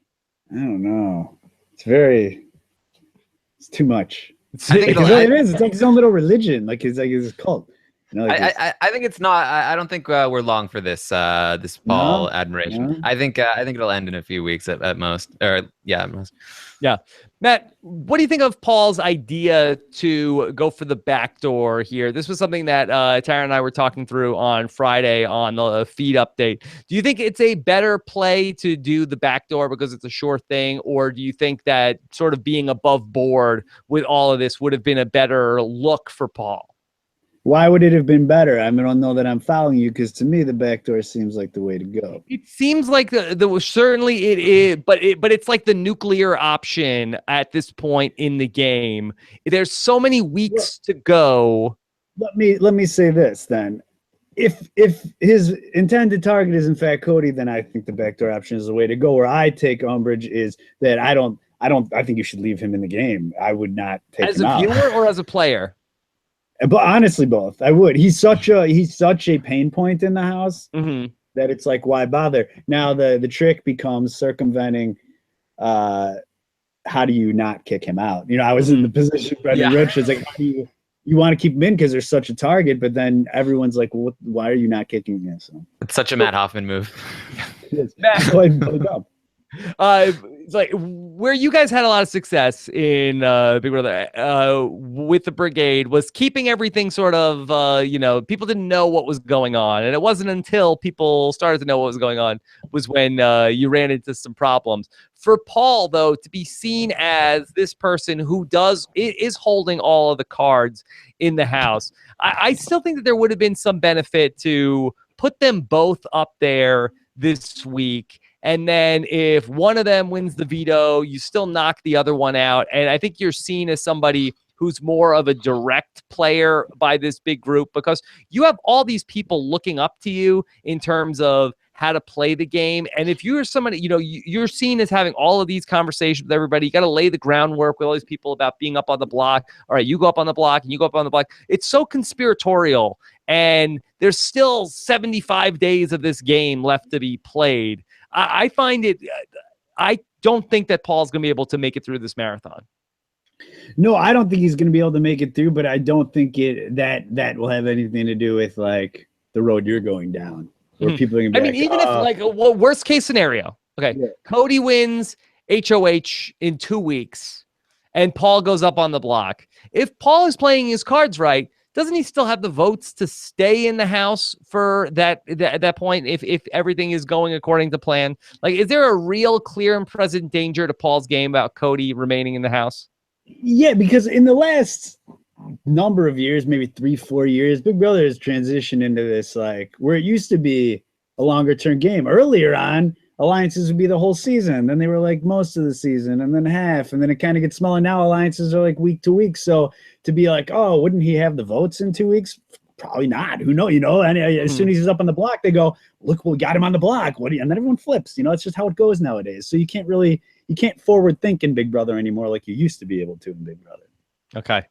I don't know. It's too much. I think it is. It's like his own little religion. Like his cult. You know, like this- I think it's not. I don't think we're long for this this Paul admiration. No? I think it'll end in a few weeks at most. Or yeah, at most. Yeah. Matt, what do you think of Paul's idea to go for the back door here? This was something that Taran and I were talking through on Friday on the feed update. Do you think it's a better play to do the back door because it's a sure thing? Or do you think that sort of being above board with all of this would have been a better look for Paul? Why would it have been better? I mean, I don't know that I'm following you because to me the back door seems like the way to go. It seems like the certainly it is, but it's like the nuclear option at this point in the game. There's so many weeks to go. Let me say this then. If his intended target is in fact Cody, then I think the backdoor option is the way to go. Where I take umbrage is that I think you should leave him in the game. I would not take As him a out. viewer or as a player? But honestly, both. I would. He's such a pain point in the house Mm-hmm. that it's like, why bother? Now the trick becomes circumventing. How do you not kick him out? You know, I was in the position Brendan Rich is like, how do you want to keep him in because there's such a target, but then everyone's like, well, why are you not kicking him? So It's such a Matt Hoffman move. Matt, so I played up. it's like where you guys had a lot of success in Big Brother with the brigade was keeping everything sort of people didn't know what was going on, and it wasn't until people started to know what was going on was when you ran into some problems. For Paul, though, to be seen as this person who is holding all of the cards in the house, I still think that there would have been some benefit to put them both up there this week. And then if one of them wins the veto, you still knock the other one out. And I think you're seen as somebody who's more of a direct player by this big group because you have all these people looking up to you in terms of how to play the game. And if you're somebody, you're seen as having all of these conversations with everybody. You got to lay the groundwork with all these people about being up on the block. All right, you go up on the block and you go up on the block. It's so conspiratorial. And there's still 75 days of this game left to be played. I find it, I don't think that Paul's going to be able to make it through this marathon. No, I don't think he's going to be able to make it through, but I don't think that will have anything to do with like the road you're going down where people are going to be even if worst case scenario, okay, yeah. Cody wins HOH in 2 weeks and Paul goes up on the block. If Paul is playing his cards right, doesn't he still have the votes to stay in the house for that point if everything is going according to plan? Like, is there a real clear and present danger to Paul's game about Cody remaining in the house? Yeah, because in the last number of years, maybe 3-4 years, Big Brother has transitioned into this like where it used to be a longer term game. Earlier on, alliances would be the whole season. Then they were like most of the season and then half. And then it kind of gets smaller. Now alliances are like week to week. So to be like, oh, wouldn't he have the votes in 2 weeks? Probably not. Who knows? And as soon as he's up on the block, they go, look, we got him on the block. And then everyone flips. It's just how it goes nowadays. So you can't forward think in Big Brother anymore like you used to be able to in Big Brother. Okay.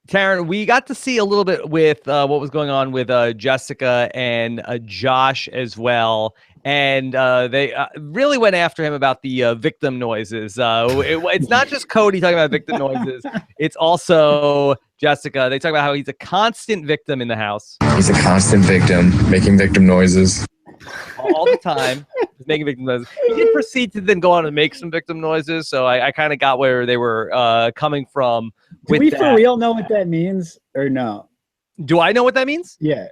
Taran, we got to see a little bit with what was going on with Jessica and Josh as well. And they really went after him about the victim noises. It's not just Cody talking about victim noises. It's also Jessica. They talk about how he's a constant victim in the house. He's a constant victim, making victim noises. All the time. He's making victim noises. He did proceed to then go on and make some victim noises. So I kind of got where they were coming from. Do we for real know what that means or no? Do I know what that means? Yeah.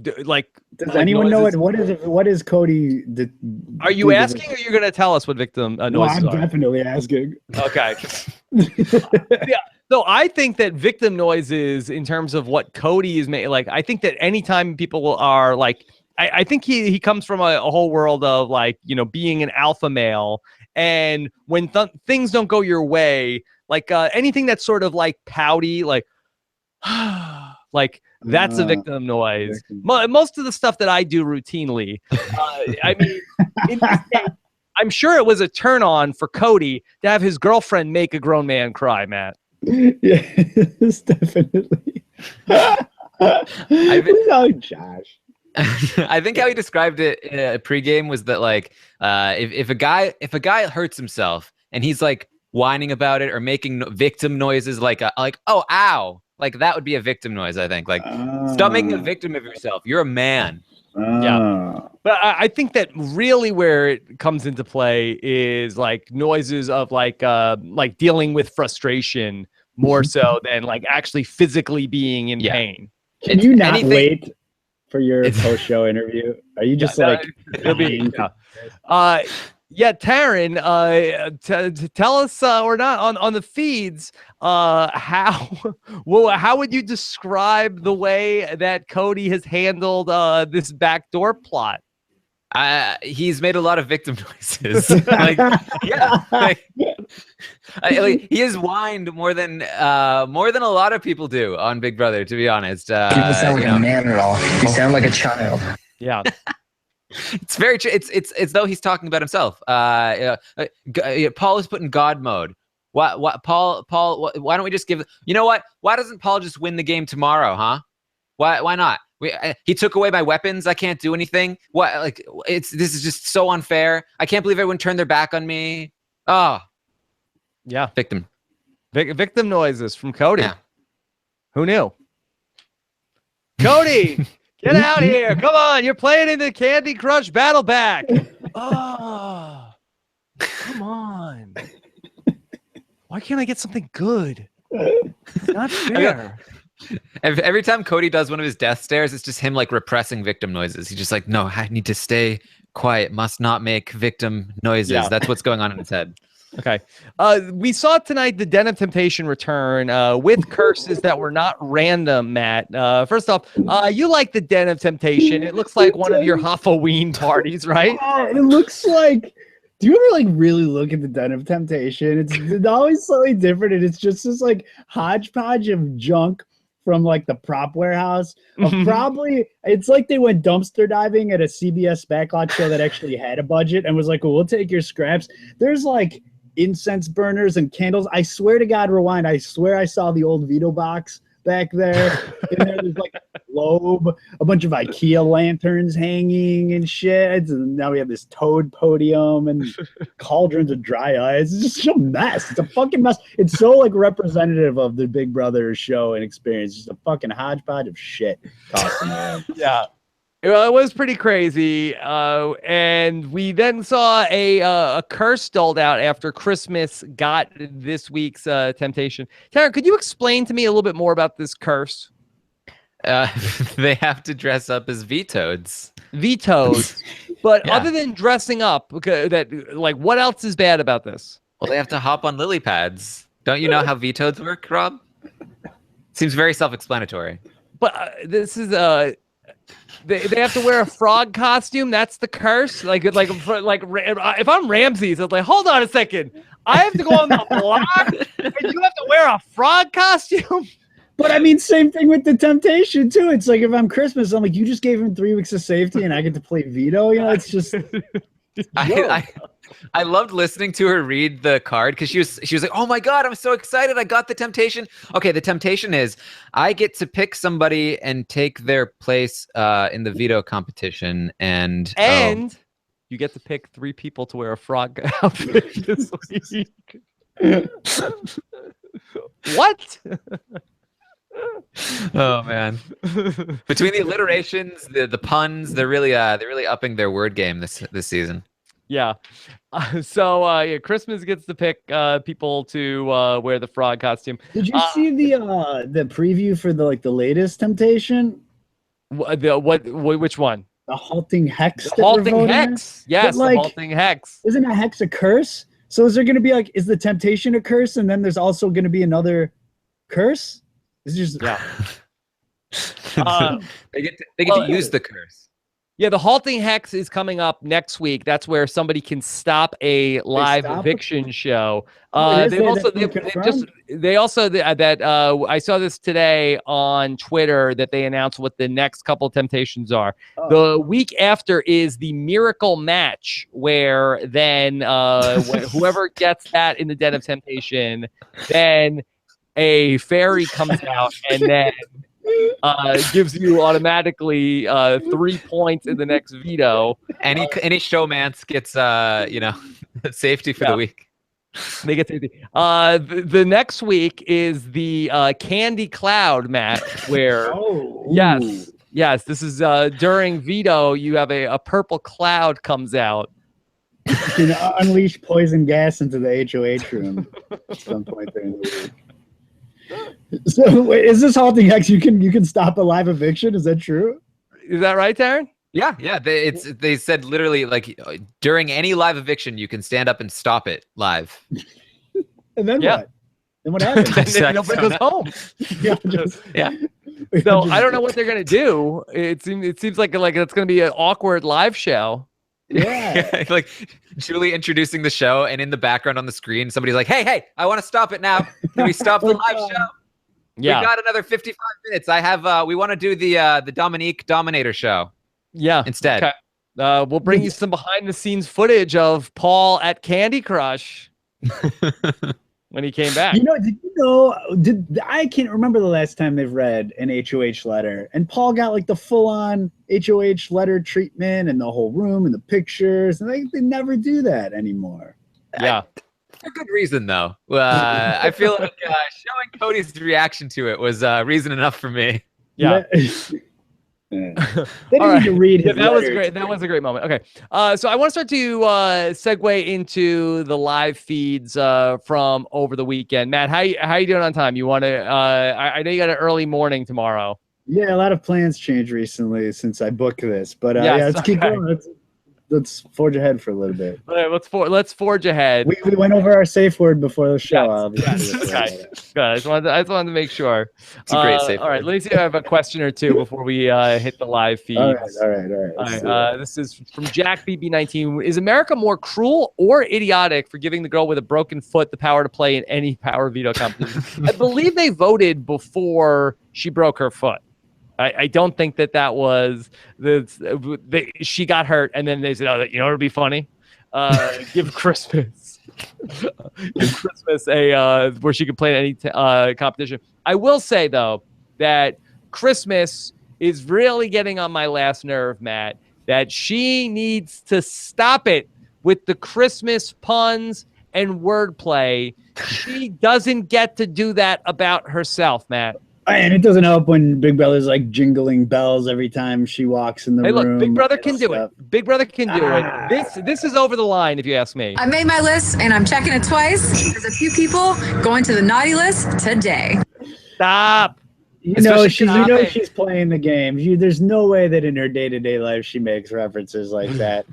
Does anyone know it? What is Cody? Are you asking, or you're going to tell us what victim noises I'm are? definitely asking. Okay. Yeah. So I think that victim noises, in terms of what Cody is made, like I think that anytime people are like, I think he comes from a whole world of like being an alpha male, and when things don't go your way, like anything that's sort of like pouty, like like. That's a victim noise. Most of the stuff that I do routinely. I mean, in this case, I'm sure it was a turn on for Cody to have his girlfriend make a grown man cry, Matt. Yes, definitely. Josh. I think how he described it pregame was that like if a guy hurts himself and he's like whining about it or making victim noises like oh ow. Like that would be a victim noise, I think. Like stop making a victim of yourself. You're a man. Yeah. But I think that really where it comes into play is like noises of like dealing with frustration more so than like actually physically being in pain. Can you not wait for your post-show interview? Are you just it'll be Taran, tell us or not on the feeds how would you describe the way that Cody has handled this backdoor plot? He's made a lot of victim noises. He has whined more than a lot of people do on Big Brother, to be honest. You don't sound like a man at all. You sound like a child. Yeah. It's very true. It's though he's talking about himself. Paul is put in God mode. Paul? Why don't we just give? You know what? Why doesn't Paul just win the game tomorrow? Huh? Why not? He took away my weapons. I can't do anything. What? Like this is just so unfair. I can't believe everyone turned their back on me. Oh, yeah. Victim noises from Cody. Yeah. Who knew? Cody. Get out here. Come on. You're playing in the Candy Crush Battle Pack. Oh, come on. Why can't I get something good? It's not fair. Every time Cody does one of his death stares, it's just him like repressing victim noises. He's just like, no, I need to stay quiet. Must not make victim noises. Yeah. That's what's going on in his head. Okay. We saw tonight the Den of Temptation return with curses that were not random, Matt. First off, you like the Den of Temptation. It looks like one of your Halloween parties, right? It looks like... Do you ever like really look at the Den of Temptation? It's always slightly different, and it's just this like hodgepodge of junk from like the prop warehouse. Probably, it's like they went dumpster diving at a CBS backlot show that actually had a budget and was like, well, we'll take your scraps. There's like incense burners and candles. I swear to God, rewind. I swear I saw the old Veto box back there. And there's like a globe, a bunch of IKEA lanterns hanging and shit. And now we have this toad podium and cauldrons of dry ice. It's just a mess. It's a fucking mess. It's so like representative of the Big Brother show and experience. Just a fucking hodgepodge of shit tossing around. Yeah. Well, it was pretty crazy, and we then saw a curse doled out after Christmas got this week's temptation. Taran, could you explain to me a little bit more about this curse? They have to dress up as Vetoads. But yeah. Other than dressing up, what else is bad about this? Well, they have to hop on lily pads. Don't you know how Vetoads work, Rob? Seems very self-explanatory. But this is They have to wear a frog costume. That's the curse. If I'm Ramses, it's like, hold on a second. I have to go on the block, and you have to wear a frog costume. But I mean, same thing with the temptation too. It's like if I'm Christmas, I'm like, you just gave him 3 weeks of safety, and I get to play Veto. You know, it's just. I loved listening to her read the card because she was like, oh my God, I'm so excited. I got the temptation. Okay, the temptation is I get to pick somebody and take their place in the Veto competition. And you get to pick 3 people to wear a frog outfit this week. What? Oh man. Between the alliterations, the puns, they're really upping their word game this season. Yeah. So Christmas gets to pick people to wear the frog costume. Did you see the preview for the latest temptation? Which one? The halting hex. The halting hex. Yes, the halting hex. Isn't a hex a curse? So is there going to be is the temptation a curse, and then there's also going to be another curse? It's just they get to use the curse. Yeah, the halting hex is coming up next week. That's where somebody can stop a live eviction show. I saw this today on Twitter that they announced what the next couple temptations are. The week after is the miracle match, where then whoever gets that in the Den of Temptation, then a fairy comes out and then gives you automatically 3 points in the next Veto. Any showmance gets safety for the week. They get to the next week is the Candy Cloud, Matt, where yes, this is during Veto. You have a purple cloud comes out. You can unleash poison gas into the HOH room at some point during the week. So, wait, is this halting X? You can stop a live eviction? Is that true? Is that right, Taran? Yeah. They said literally like during any live eviction, you can stand up and stop it live. And then what? Then what happens? Then nobody goes home. Yeah. So I don't know what they're gonna do. It seems like it's gonna be an awkward live show. Yeah. Like Julie introducing the show, and in the background on the screen, somebody's like, "Hey, I want to stop it now. Can we stop the live show? Yeah. We got another 55 minutes. I have. We want to do the Dominique Dominator show. Yeah. Instead, okay. We'll bring you some behind the scenes footage of Paul at Candy Crush when he came back. I can't remember the last time they've read an HOH letter, and Paul got like the full-on HOH letter treatment and the whole room and the pictures, and they never do that anymore. Yeah. For good reason, though. I feel like showing Cody's reaction to it was reason enough for me. Yeah. They didn't need to read his that was letter. great. That was a great moment. Okay. So I want to start to segue into the live feeds from over the weekend. Matt, how you doing on time? You want to I know you got an early morning tomorrow. Yeah, a lot of plans changed recently since I booked this. But let's keep going. Let's forge ahead for a little bit. All right, let's forge ahead. We went over our safe word before the show. Yes. Okay. Good. I just wanted to make sure. It's a great safe All right, word. let me see if I have a question or two before we hit the live feed. All right. This is from Jack BB19. Is America more cruel or idiotic for giving the girl with a broken foot the power to play in any power veto competition? I believe they voted before she broke her foot. I don't think that was she got hurt and then they said, "Oh, you know, it'll be funny. Give Christmas a where she could play in any competition." I will say though that Christmas is really getting on my last nerve, Matt. That she needs to stop it with the Christmas puns and wordplay. She doesn't get to do that about herself, Matt. And it doesn't help when Big Brother's like jingling bells every time she walks in the room. Hey, look, Big Brother can do it. Big Brother can do it. This is over the line, if you ask me. I made my list and I'm checking it twice. There's a few people going to the naughty list today. Stop. She's playing the game. There's no way that in her day-to-day life she makes references like that.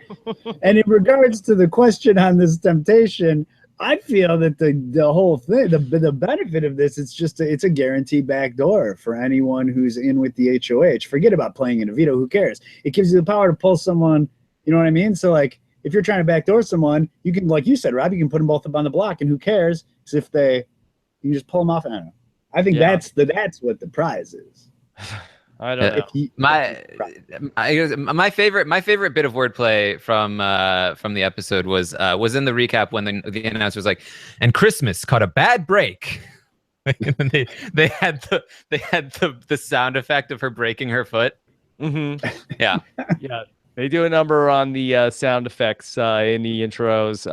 And in regards to the question on this temptation, I feel that the whole thing, the benefit of this, it's a guaranteed backdoor for anyone who's in with the HOH. Forget about playing in a veto. Who cares? It gives you the power to pull someone. You know what I mean? So like, if you're trying to backdoor someone, you can, like you said, Rob, you can put them both up on the block, and who cares? Because you can just pull them off. I don't know. I think that's what the prize is. I don't know. My favorite bit of wordplay from the episode was in the recap when the announcer was like, "And Christmas caught a bad break." And then they had the sound effect of her breaking her foot. Mm-hmm. Yeah. Yeah. They do a number on the sound effects in the intros.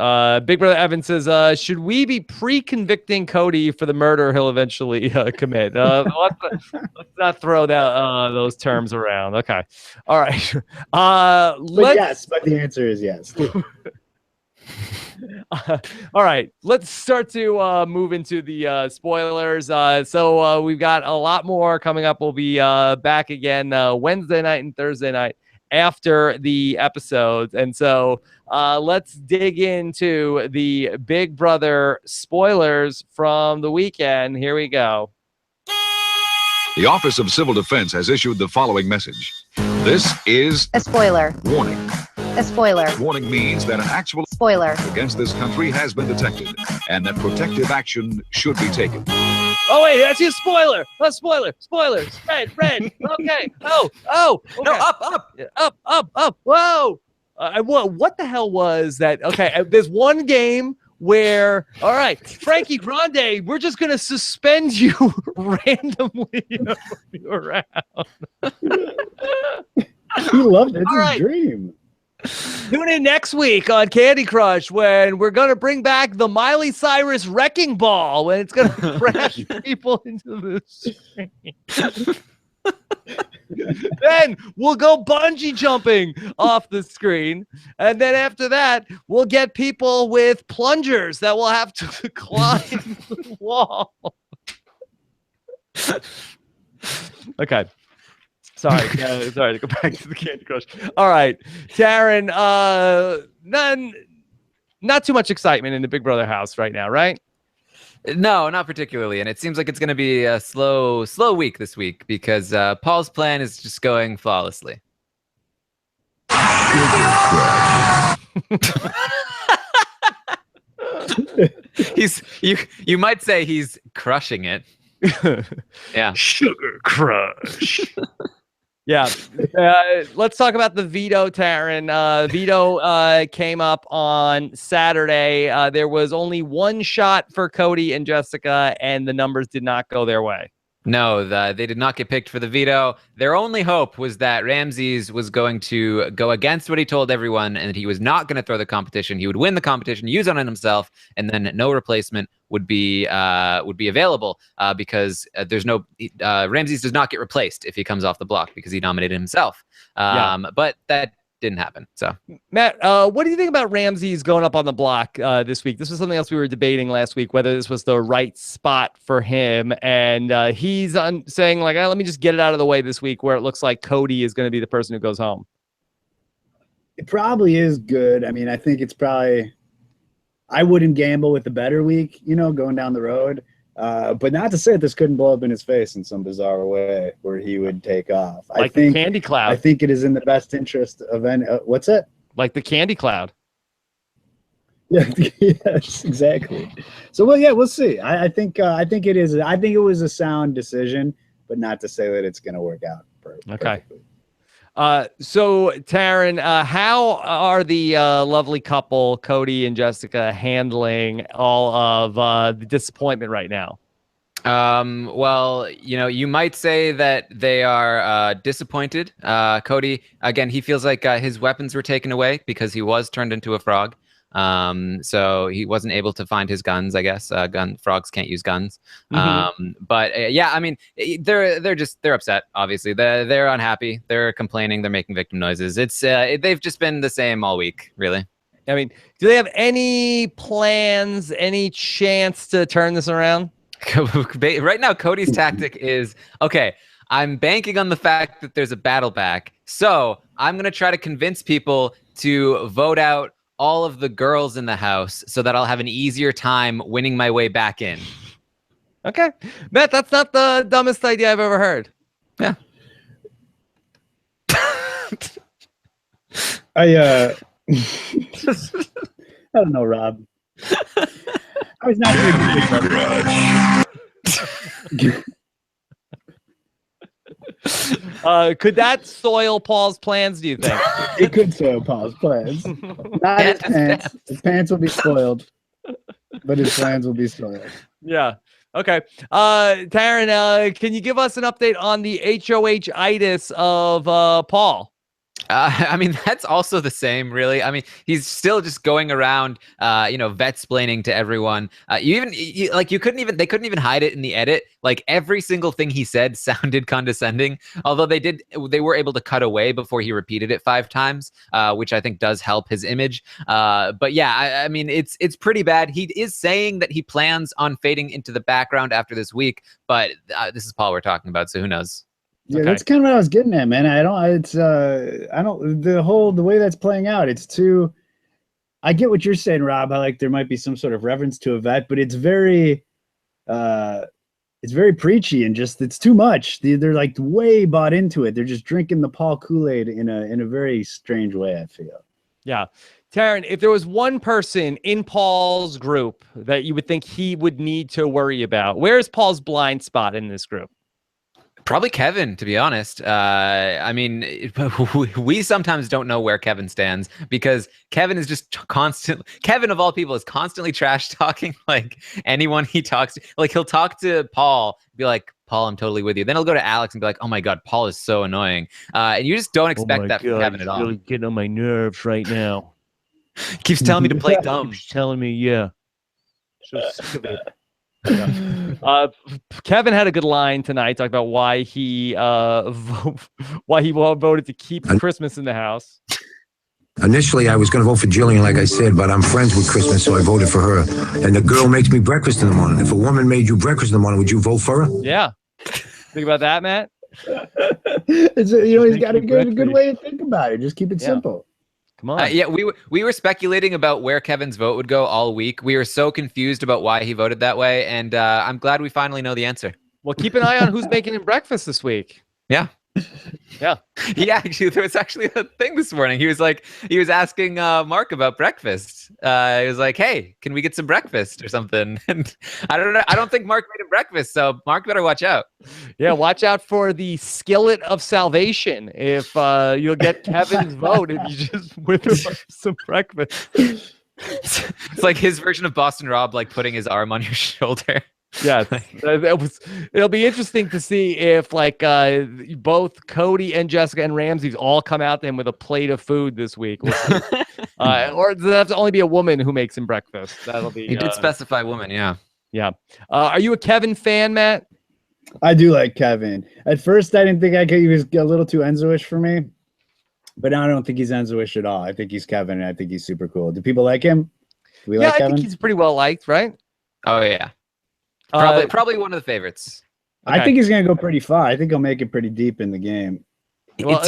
Big Brother Evan says, should we be pre-convicting Cody for the murder he'll eventually commit? Let's not throw those terms around. Okay. All right. But the answer is yes. All right. Let's start to move into the spoilers. So we've got a lot more coming up. We'll be back again Wednesday night and Thursday night after the episodes. And so let's dig into the Big Brother spoilers from the weekend. Here we go. The Office of Civil Defense has issued the following message. This is a spoiler. Warning. A spoiler. Warning means that an actual spoiler against this country has been detected and that protective action should be taken. Oh, wait, that's your spoiler. Oh, spoiler. Spoilers. Red. Okay. Oh. Okay. No, up. Whoa. What the hell was that? Okay, there's one game where, all right, Frankie Grande, we're just going to suspend you randomly around. He loved it. It's All right. his dream. Tune in next week on Candy Crush when we're going to bring back the Miley Cyrus wrecking ball when it's going to crash people into the screen. Then we'll go bungee jumping off the screen. And then after that, we'll get people with plungers that will have to climb the wall. Okay. Sorry to go back to the Candy Crush. All right, Taran, not too much excitement in the Big Brother house right now, right? No, not particularly. And it seems like it's going to be a slow week this week because Paul's plan is just going flawlessly. You might say he's crushing it. Yeah. Sugar crush. Yeah. Let's talk about the veto, Taran. Veto came up on Saturday. There was only one shot for Cody and Jessica, and the numbers did not go their way. No, they did not get picked for the veto. Their only hope was that Ramses was going to go against what he told everyone and that he was not going to throw the competition. He would win the competition, use it on himself, and then no replacement would be available because there's no Ramses does not get replaced if he comes off the block because he nominated himself. But that didn't happen. So, Matt, what do you think about Ramses going up on the block this week? This was something else we were debating last week, whether this was the right spot for him. And he's saying, like, let me just get it out of the way this week where it looks like Cody is going to be the person who goes home. It probably is good. I mean, I think it's probably – I wouldn't gamble with the better week, going down the road. But not to say that this couldn't blow up in his face in some bizarre way where he would take off. Like the candy cloud. I think it is in the best interest of any. What's it? Like the candy cloud. Yeah. Yes, exactly. So, well, yeah, we'll see. I think it is. I think it was a sound decision, but not to say that it's going to work out perfectly. Okay. So Taran, how are the lovely couple, Cody and Jessica, handling all of the disappointment right now? Well, you might say that they are disappointed. Cody, again, he feels like his weapons were taken away because he was turned into a frog. So he wasn't able to find his guns, I guess. Frogs can't use guns. But yeah, I mean, they're upset. Obviously, they're unhappy. They're complaining. They're making victim noises. It's they've just been the same all week, really. I mean, do they have any plans, any chance to turn this around? Right now, Cody's tactic is, okay, I'm banking on the fact that there's a battle back. So I'm going to try to convince people to vote out all of the girls in the house so that I'll have an easier time winning my way back in. Okay. Matt, that's not the dumbest idea I've ever heard. Yeah. I don't know, Rob. I was not could that soil Paul's plans, do you think? It could soil Paul's plans. Not his pants. His pants will be spoiled, but his plans will be soiled. Yeah. Okay. Taran, can you give us an update on the HOH-itis of Paul? I mean, that's also the same, really. I mean, he's still just going around, vet-splaining to everyone. They couldn't even hide it in the edit. Like, every single thing he said sounded condescending, although they were able to cut away before he repeated it 5 times, which I think does help his image. But yeah, I mean, it's pretty bad. He is saying that he plans on fading into the background after this week, but this is Paul we're talking about, so who knows? Yeah, okay. That's kind of what I was getting at, man. The way that's playing out, it's too, I get what you're saying, Rob. I like there might be some sort of reference to a vet, but it's very preachy and just, it's too much. They're like way bought into it. They're just drinking the Paul Kool-Aid in a very strange way, I feel. Yeah. Taran, if there was one person in Paul's group that you would think he would need to worry about, where's Paul's blind spot in this group? Probably Kevin, to be honest. I mean, we sometimes don't know where Kevin stands because Kevin is just Kevin, of all people, is constantly trash talking like anyone he talks to. Like, he'll talk to Paul, be like, Paul, I'm totally with you. Then he'll go to Alex and be like, oh my God, Paul is so annoying. And you just don't expect that from Kevin at all. Really getting on my nerves right now. Keeps telling me to play dumb. Keeps telling me, yeah. So sick of it. Yeah. Kevin had a good line tonight talking about why he voted to keep Christmas in the house. Initially, I was going to vote for Jillian, like I said, but I'm friends with Christmas, so I voted for her. And the girl makes me breakfast in the morning. If a woman made you breakfast in the morning, would you vote for her? Yeah. Think about that, Matt. He's got a good way to think about it. Just keep it simple. Come on. Yeah, we were speculating about where Kevin's vote would go all week. We were so confused about why he voted that way, and I'm glad we finally know the answer. Well, keep an eye on who's making him breakfast this week. Yeah. Yeah. There was actually a thing this morning. He was asking Mark about breakfast. He was like, hey, can we get some breakfast or something? And I don't know. I don't think Mark made him breakfast, so Mark better watch out. Yeah, watch out for the skillet of salvation if you'll get Kevin's vote if you just whip him up some breakfast. It's like his version of Boston Rob, like putting his arm on your shoulder. Yes, it'll be interesting to see if both Cody and Jessica and Ramsey's all come out to him with a plate of food this week. We'll see. Or does it have to only be a woman who makes him breakfast? That'll be. He did specify woman, yeah. Yeah. Are you a Kevin fan, Matt? I do like Kevin. At first, I didn't think I could. He was a little too Enzo-ish for me, but now I don't think he's Enzo-ish at all. I think he's Kevin, and I think he's super cool. Do people like him? Do we like Kevin? I think he's pretty well liked, right? Oh yeah. Probably one of the favorites. Okay. I think he's going to go pretty far. I think he'll make it pretty deep in the game. Well,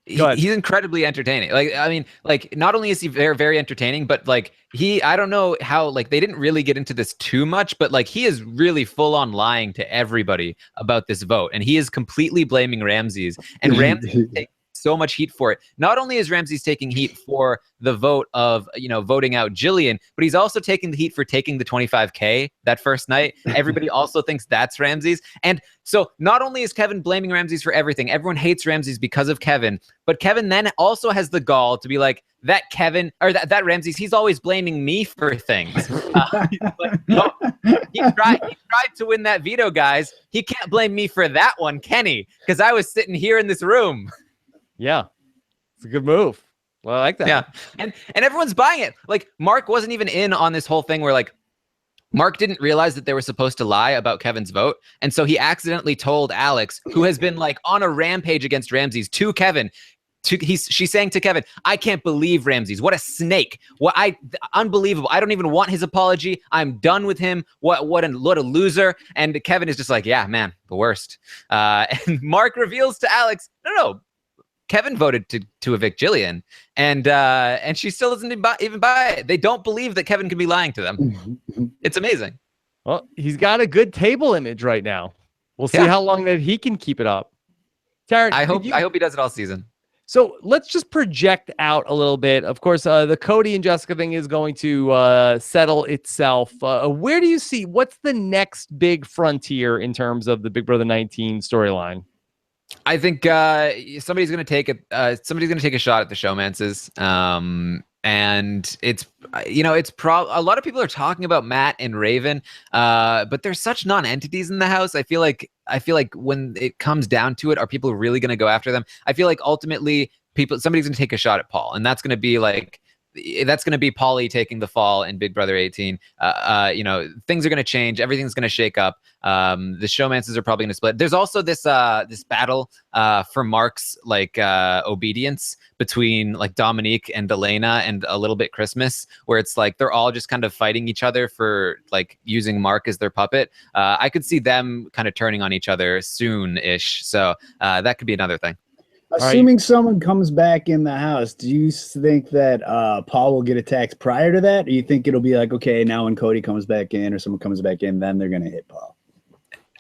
he's incredibly entertaining. Not only is he very, very entertaining, but I don't know how, they didn't really get into this too much, but he is really full on lying to everybody about this vote. And he is completely blaming Ramses, and Ramses takes so much heat for it. Not only is Ramses taking heat for the vote of, voting out Jillian, but he's also taking the heat for taking the 25K that first night. Everybody also thinks that's Ramses. And so not only is Kevin blaming Ramses for everything, everyone hates Ramses because of Kevin, but Kevin then also has the gall to be like, that Kevin, or that Ramses, he's always blaming me for things. He tried to win that veto, guys. He can't blame me for that one, can he? Because I was sitting here in this room. Yeah, it's a good move. Well, I like that. Yeah, and everyone's buying it. Mark wasn't even in on this whole thing where Mark didn't realize that they were supposed to lie about Kevin's vote, and so he accidentally told Alex, who has been on a rampage against Ramses, to Kevin. She's saying to Kevin, I can't believe Ramses. What a snake. Unbelievable. I don't even want his apology. I'm done with him. What a loser. And Kevin is just like, yeah, man, the worst. And Mark reveals to Alex, no. Kevin voted to evict Jillian, and she still doesn't even buy it. They don't believe that Kevin can be lying to them. It's amazing. Well, he's got a good table image right now. We'll see how long that he can keep it up. Taran, I hope he does it all season. So let's just project out a little bit. Of course, the Cody and Jessica thing is going to settle itself. Where do you see what's the next big frontier in terms of the Big Brother 19 storyline? I think somebody's going to take a shot at the showmances. And it's a lot of people are talking about Matt and Raven, but they're such non-entities in the house. I feel like when it comes down to it, are people really going to go after them? I feel like ultimately somebody's going to take a shot at Paul, and that's going to be Paulie taking the fall in Big Brother 18. Things are going to change. Everything's going to shake up. The showmances are probably going to split. There's also this battle for Mark's obedience between Dominique and Elena and a little bit Christmas, where it's they're all just kind of fighting each other for using Mark as their puppet. I could see them kind of turning on each other soon-ish. So that could be another thing. Assuming someone comes back in the house, do you think that Paul will get attacked prior to that? Or you think it'll be okay, now when Cody comes back in or someone comes back in, then they're going to hit Paul?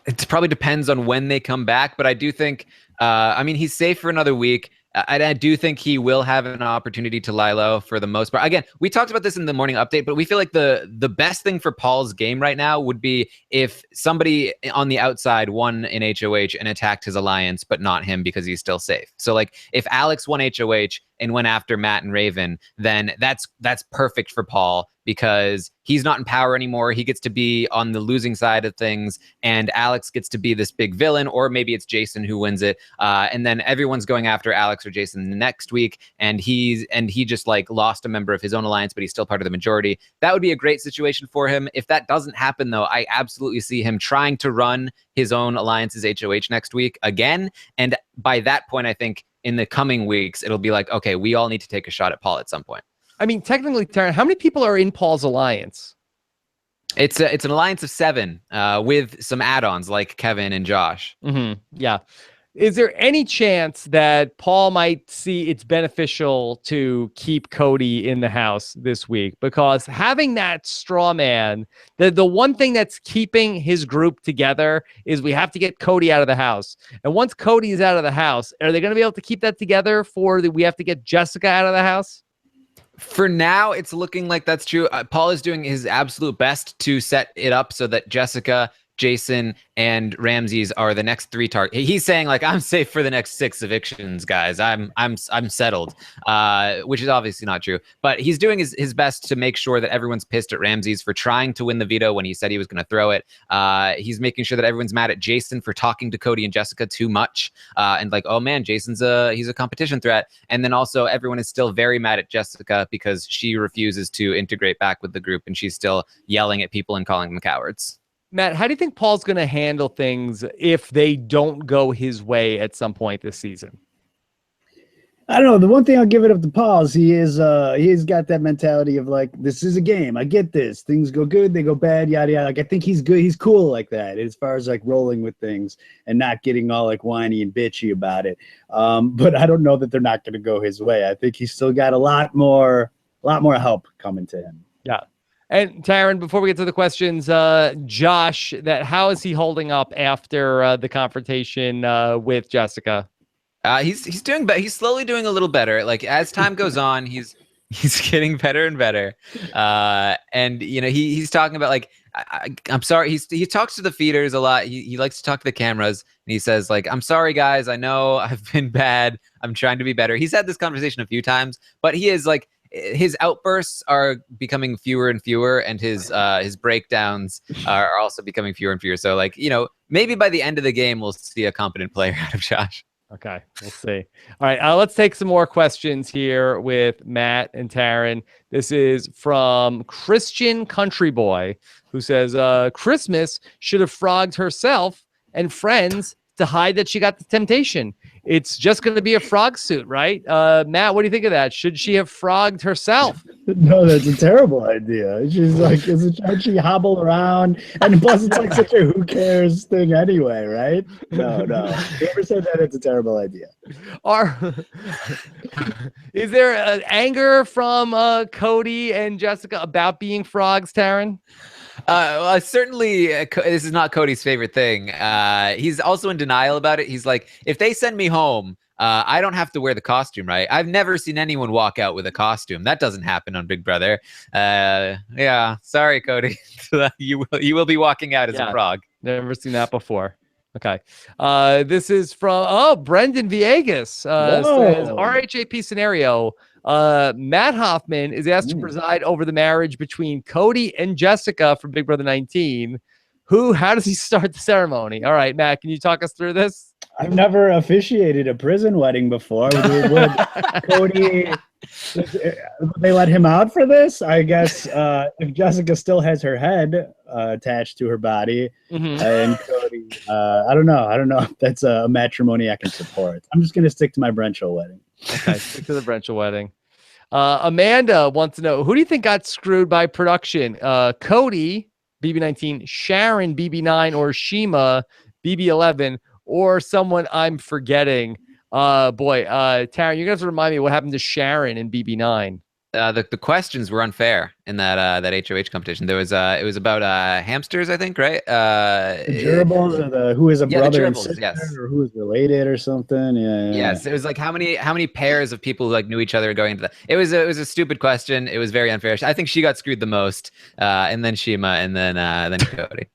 It probably depends on when they come back, but I do think, he's safe for another week. I do think he will have an opportunity to lie low for the most part. Again, we talked about this in the morning update, but we feel like the best thing for Paul's game right now would be if somebody on the outside won in HOH and attacked his alliance, but not him because he's still safe. So if Alex won HOH and went after Matt and Raven, then that's perfect for Paul because he's not in power anymore. He gets to be on the losing side of things, and Alex gets to be this big villain, or maybe it's Jason who wins it. And then everyone's going after Alex or Jason the next week, and he just like lost a member of his own alliance, but he's still part of the majority. That would be a great situation for him. If that doesn't happen, though, I absolutely see him trying to run his own alliance's HOH next week again. And by that point, I think in the coming weeks, it'll be like, okay, we all need to take a shot at Paul at some point. I mean, technically, Taran, how many people are in Paul's alliance? It's an alliance of 7 with some add-ons like Kevin and Josh. Mm-hmm. Yeah. Is there any chance that Paul might see it's beneficial to keep Cody in the house this week? Because having that straw man, the one thing that's keeping his group together is we have to get Cody out of the house. And once Cody is out of the house, are they going to be able to keep that together we have to get Jessica out of the house? For now, it's looking like that's true. Paul is doing his absolute best to set it up so that Jessica, Jason, and Ramses are the next 3 targets. He's saying like, I'm safe for the next 6 evictions, guys. I'm settled, which is obviously not true. But he's doing his best to make sure that everyone's pissed at Ramses for trying to win the veto when he said he was going to throw it. He's making sure that everyone's mad at Jason for talking to Cody and Jessica too much, and like, oh man, he's a competition threat. And then also everyone is still very mad at Jessica because she refuses to integrate back with the group, and she's still yelling at people and calling them cowards. Matt, how do you think Paul's going to handle things if they don't go his way at some point this season? I don't know. The one thing I'll give it up to Paul is he's got that mentality of like, this is a game. I get this. Things go good, they go bad, yada yada. Like I think he's good. He's cool like that as far as like rolling with things and not getting all like whiny and bitchy about it. But I don't know that they're not going to go his way. I think he's still got a lot more help coming to him. Yeah. And Taran, before we get to the questions, Josh, how is he holding up after the confrontation with Jessica? He's doing better. He's slowly doing a little better. Like as time goes on, he's getting better and better. And you know, he's talking about like, I'm sorry. He talks to the feeders a lot. He likes to talk to the cameras, and he says like, I'm sorry guys. I know I've been bad. I'm trying to be better. He's had this conversation a few times, but he is like, his outbursts are becoming fewer and fewer, and his breakdowns are also becoming fewer and fewer. So, like, you know, maybe by the end of the game, we'll see a competent player out of Josh. Okay, we'll see. All right, let's take some more questions here with Matt and Taran. This is from Christian Country Boy, who says, Christmas should have frogged herself and friends to hide that she got the temptation. It's just going to be a frog suit, right? Matt, what do you think of that? Should she have frogged herself? No, that's a terrible idea. She's like, should she hobble around? And plus, it's like such a who cares thing anyway, right? No. Whoever said that, it's a terrible idea. Is there anger from Cody and Jessica about being frogs, Taran? Well, certainly, this is not Cody's favorite thing. He's also in denial about it. He's like, if they send me home, I don't have to wear the costume, right? I've never seen anyone walk out with a costume. That doesn't happen on Big Brother. Yeah, sorry, Cody. You will be walking out as a frog. Never seen that before. Okay. This is from Brendan Viegas. Says RHAP scenario. Matt Hoffman is asked to preside over the marriage between Cody and Jessica from Big Brother 19. How does he start the ceremony? All right, Matt, can you talk us through this? I've never officiated a prison wedding before. Would Cody, they let him out for this? I guess if Jessica still has her head attached to her body, and Cody, I don't know if that's a matrimony I can support. I'm just going to stick to my Brencho wedding. Okay, stick to the Brencho wedding. Amanda wants to know, who do you think got screwed by production? Cody, BB19, Sharon, BB9, or Shima, BB11, or someone I'm forgetting? Taran, you're gonna have to remind me what happened to Sharon in BB9. The questions were unfair in that HOH competition. There was it was about hamsters, I think, right? The gerbils, or who is a brother and sister, yes, or who is related, or something. Yeah. Yes, it was like how many pairs of people who like knew each other going into that. It was a stupid question. It was very unfair. I think she got screwed the most, and then Shima, and then Cody.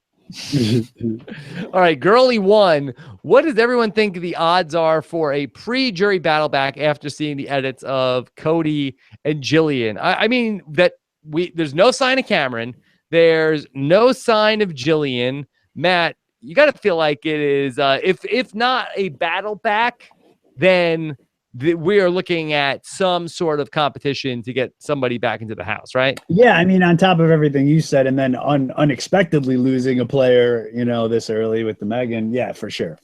All right, girly one. What does everyone think the odds are for a pre-jury battle back after seeing the edits of Cody and Jillian? I mean that there's no sign of Cameron. There's no sign of Jillian. Matt, you got to feel like it is. If not a battle back, then we are looking at some sort of competition to get somebody back into the house, right? Yeah, I mean, on top of everything you said, and then unexpectedly losing a player, this early with the Megan, yeah, for sure.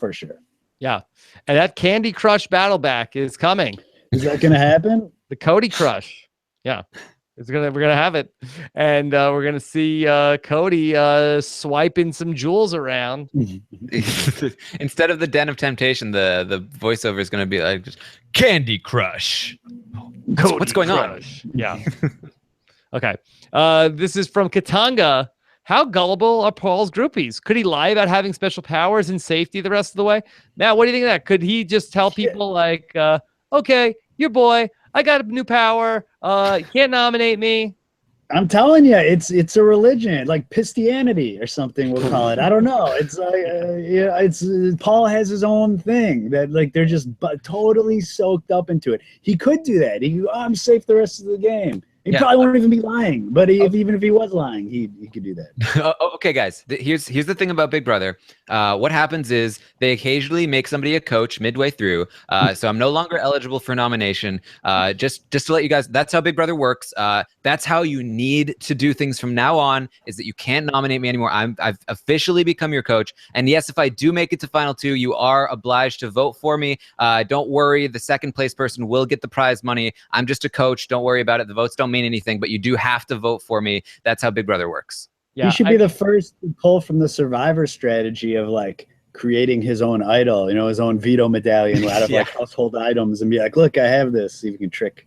Yeah, and that Candy Crush battle back is coming. Is that going to happen? The Cody Crush, yeah, we're gonna have it, and we're gonna see Cody swiping some jewels around. Instead of the Den of Temptation, the voiceover is going to be like just Candy Crush. What's going Crush. On? Yeah. Okay. This is from Katanga. How gullible are Paul's groupies? Could he lie about having special powers and safety the rest of the way? Matt, what do you think of that? Could he just tell people like, okay, your boy, I got a new power. You can't nominate me. I'm telling you, it's a religion, like Christianity or something. We'll call it. I don't know. It's like Paul has his own thing that like they're just totally soaked up into it. He could do that. I'm safe the rest of the game. He probably won't even be lying, but even if he was lying, he could do that. Okay, guys. Here's the thing about Big Brother. What happens is they occasionally make somebody a coach midway through. So I'm no longer eligible for nomination. Just to let you guys, that's how Big Brother works. That's how you need to do things from now on. Is that you can't nominate me anymore. I've officially become your coach. And yes, if I do make it to final two, you are obliged to vote for me. Don't worry, the second place person will get the prize money. I'm just a coach. Don't worry about it. The votes don't mean anything, but you do have to vote for me. That's how Big Brother works. Yeah, he should be the first to pull from the Survivor strategy of like creating his own idol, his own Veto medallion out of like household items and be like, look, I have this. See if you can trick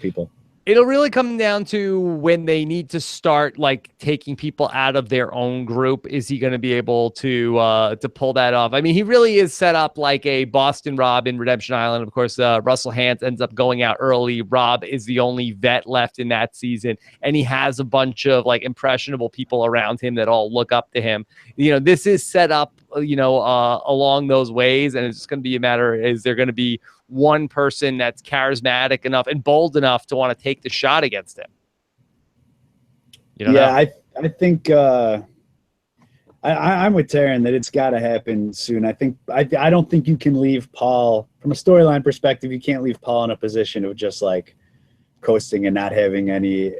people. It'll really come down to when they need to start like taking people out of their own group. Is he going to be able to pull that off? I mean, he really is set up like a Boston Rob in Redemption Island. Of course, Russell Hantz ends up going out early. Rob is the only vet left in that season, and he has a bunch of like impressionable people around him that all look up to him. This is set up, along those ways, and it's just going to be a matter: is there going to be one person that's charismatic enough and bold enough to want to take the shot against him? I think I'm with Taran that it's got to happen soon. I don't think you can leave Paul from a storyline perspective. You can't leave Paul in a position of just like coasting and not having any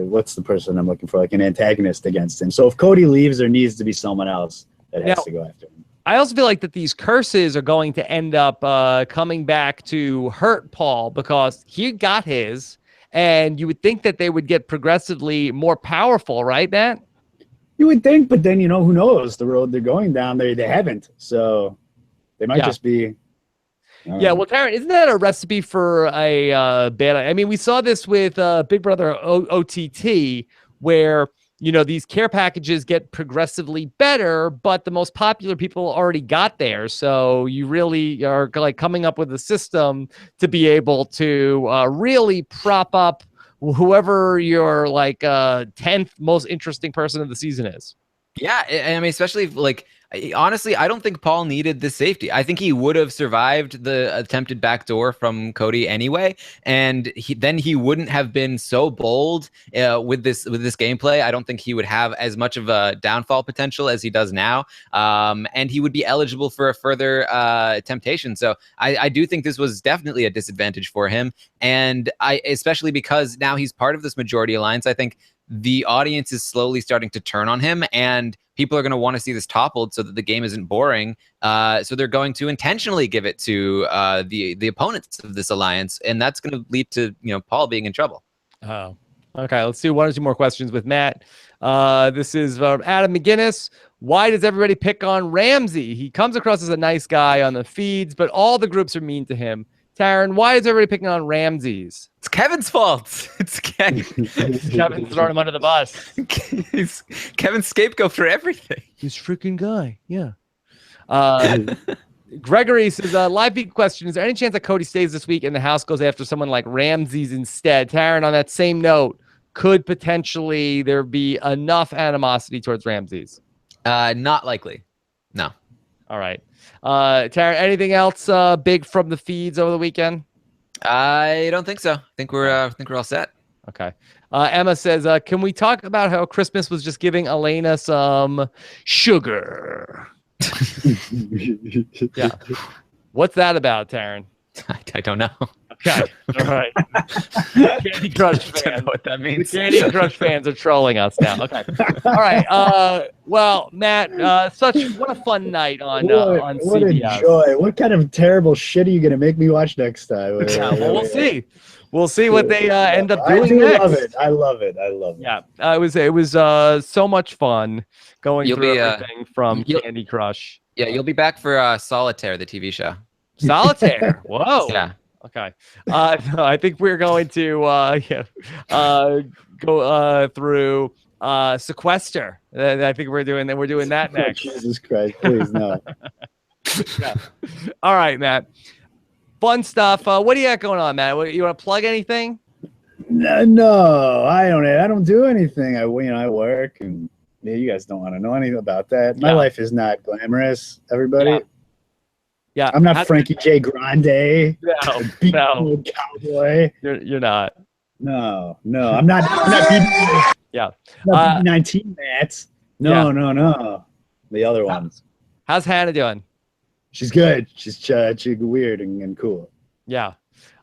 what's the person I'm looking for, like an antagonist against him. So if Cody leaves, there needs to be someone else that has to go after him. I also feel like that these curses are going to end up coming back to hurt Paul because he got his, and you would think that they would get progressively more powerful, right, Matt? You would think, but then, who knows? The road they're going down, they haven't. So they might just be. Yeah, well, Taran, isn't that a recipe for a bad? I mean, we saw this with Big Brother OTT, where these care packages get progressively better, but the most popular people already got there. So you really are like coming up with a system to be able to really prop up whoever your like 10th most interesting person of the season is. Yeah, I mean, especially like, honestly, I don't think Paul needed this safety. I think he would have survived the attempted backdoor from Cody anyway, and then he wouldn't have been so bold with this gameplay. I don't think he would have as much of a downfall potential as he does now, and he would be eligible for a further temptation. So I do think this was definitely a disadvantage for him, and especially because now he's part of this majority alliance. I think the audience is slowly starting to turn on him, and people are going to want to see this toppled so that the game isn't boring. So they're going to intentionally give it to the opponents of this alliance, and that's going to lead to Paul being in trouble. Oh, okay. Let's do one or two more questions with Matt. This is Adam McGinnis. Why does everybody pick on Ramsey? He comes across as a nice guy on the feeds, but all the groups are mean to him. Taran, why is everybody picking on Ramses? It's Kevin's fault. It's Kevin. Kevin's throwing him under the bus. He's Kevin's scapegoat for everything. This freaking guy. Yeah. Gregory says, live feed question. Is there any chance that Cody stays this week and the house goes after someone like Ramses instead? Taran, on that same note, could potentially there be enough animosity towards Ramses? Not likely. No. All right. Taran, anything else big from the feeds over the weekend? I don't think so. I think we're all set. Okay. Emma says, can we talk about how Christmas was just giving Elena some sugar? Yeah. What's that about, Taran? I don't know. Okay. All right. Candy Crush fans. I don't know what that means. The Candy Crush fans are trolling us now. Okay. All right. Well, Matt, what a fun night on What CBS. a joy. What kind of terrible shit are you going to make me watch next time? Yeah, well, we'll see. We'll see what they end up doing I do next. love it. I love it. I love it. Yeah, it was so much fun going through everything from Candy Crush. Yeah, you'll be back for Solitaire, the TV show. Solitaire. Whoa. Yeah. Okay. No, I think we're going to go through Sequester. I think we're doing that next. Jesus Christ, please no. Yeah. All right, Matt. Fun stuff. What do you got going on, Matt? You want to plug anything? No, I don't do anything. I work, and you guys don't want to know anything about that. My life is not glamorous. Everybody. Yeah. I'm not Frankie J. Grande. No. Cowboy. You're not. No. I'm not. I'm yeah. not 19 Mats. No. The other ones. How's Hannah doing? She's good. She's weird and cool. Yeah.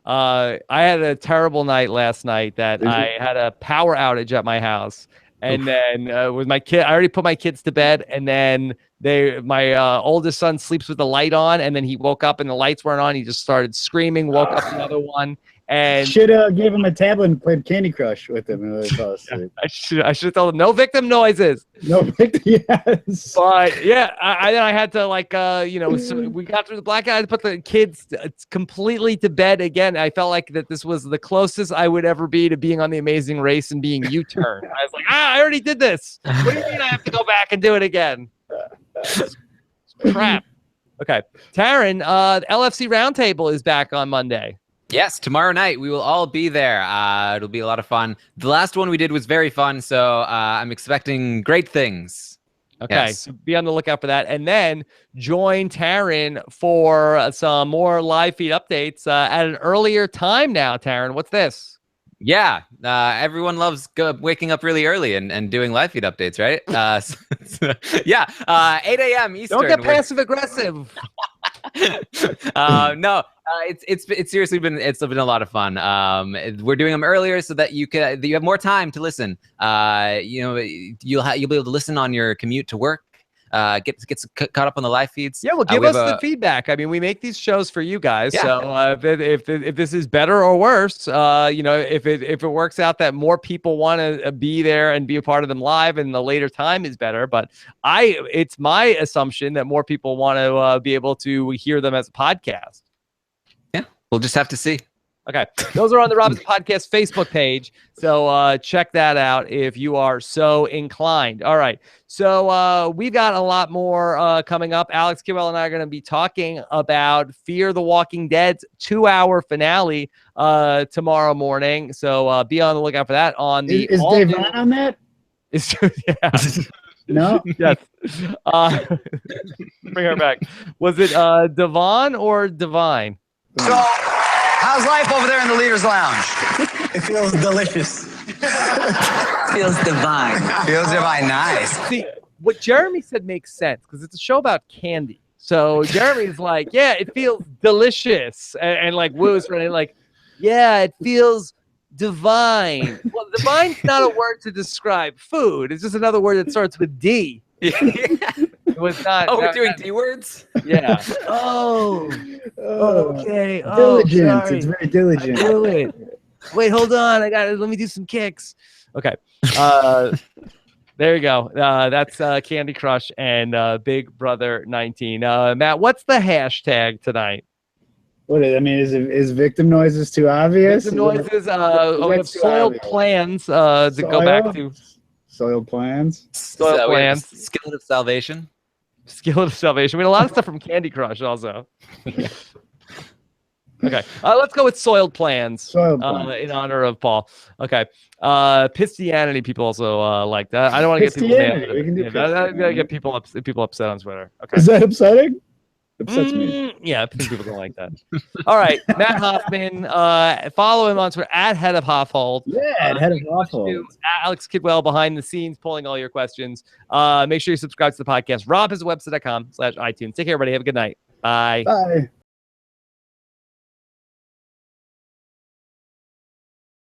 I had a terrible night last night that I had a power outage at my house. And then with my kid, I already put my kids to bed. And then my oldest son sleeps with the light on. And then he woke up and the lights weren't on. He just started screaming, woke up another one. And should have gave him a tablet and played Candy Crush with him. And fell asleep. I should have told him no victim noises. No victim. Yes. But yeah, I had to so we got through the blackout. I had to put the kids completely to bed again. I felt like that this was the closest I would ever be to being on The Amazing Race and being U-turned. I was like, I already did this. What do you mean I have to go back and do it again? Crap. Okay, Taran, LFC Roundtable is back on Monday. Yes, tomorrow night we will all be there. It'll be a lot of fun. The last one we did was very fun, so I'm expecting great things. Okay, so be on the lookout for that. And then join Taran for some more live feed updates at an earlier time now, Taran. What's this? Yeah, everyone loves waking up really early and doing live feed updates, right? 8 a.m. Eastern. Don't get passive aggressive. No, it's seriously been a lot of fun. We're doing them earlier so that you have more time to listen. You'll be able to listen on your commute to work. Get caught up on the live feeds. Yeah, well, give us the feedback. I mean, we make these shows for you guys. Yeah. So if this is better or worse, if it works out that more people want to be there and be a part of them live, and the later time is better. But it's my assumption that more people want to be able to hear them as a podcast. Yeah, we'll just have to see. Okay, those are on the Robinson Podcast Facebook page, so check that out if you are so inclined. All right, so we've got a lot more coming up. Alex Kidwell and I are going to be talking about Fear the Walking Dead's 2-hour finale tomorrow morning, so be on the lookout for that. On the is Dave on that? Yeah. No. Yes. Bring her back. Was it Devon or Divine? So, how's life over there in the Leaders Lounge? It feels delicious. Feels divine. Feels divine. Nice. See, what Jeremy said makes sense because it's a show about candy. So Jeremy's like, yeah, it feels delicious. And like Woo's running like, yeah, it feels divine. Well, divine's not a word to describe food. It's just another word that starts with D. It was not. Oh, we're doing D words? Yeah. Oh, okay. Diligent. Sorry. It's very diligent. Do it. Wait, hold on. Let me do some kicks. Okay. There you go. That's Candy Crush and Big Brother 19. Matt, what's the hashtag tonight? Is victim noises too obvious? Victim noises. We have soiled plans to go back to. Soiled plans. Soiled plans. Skillet of Salvation. Skillet of Salvation. We had a lot of stuff from Candy Crush also. Okay. Let's go with soiled plans. Soiled plans. In honor of Paul. Okay. Pistianity people also like that. I don't want to get people mad. Pistianity. We can do I gotta Pistianity. get people upset on Twitter. Okay. Is that upsetting? Upsets me. Yeah, I think people don't like that. All right, Matt Hoffman. Follow him on Twitter at Head of Hoffold. Yeah, Head of Hoffold. Alex Kidwell behind the scenes, pulling all your questions. Make sure you subscribe to the podcast. Rob has a website.com/iTunes. Take care, everybody. Have a good night. Bye. Bye.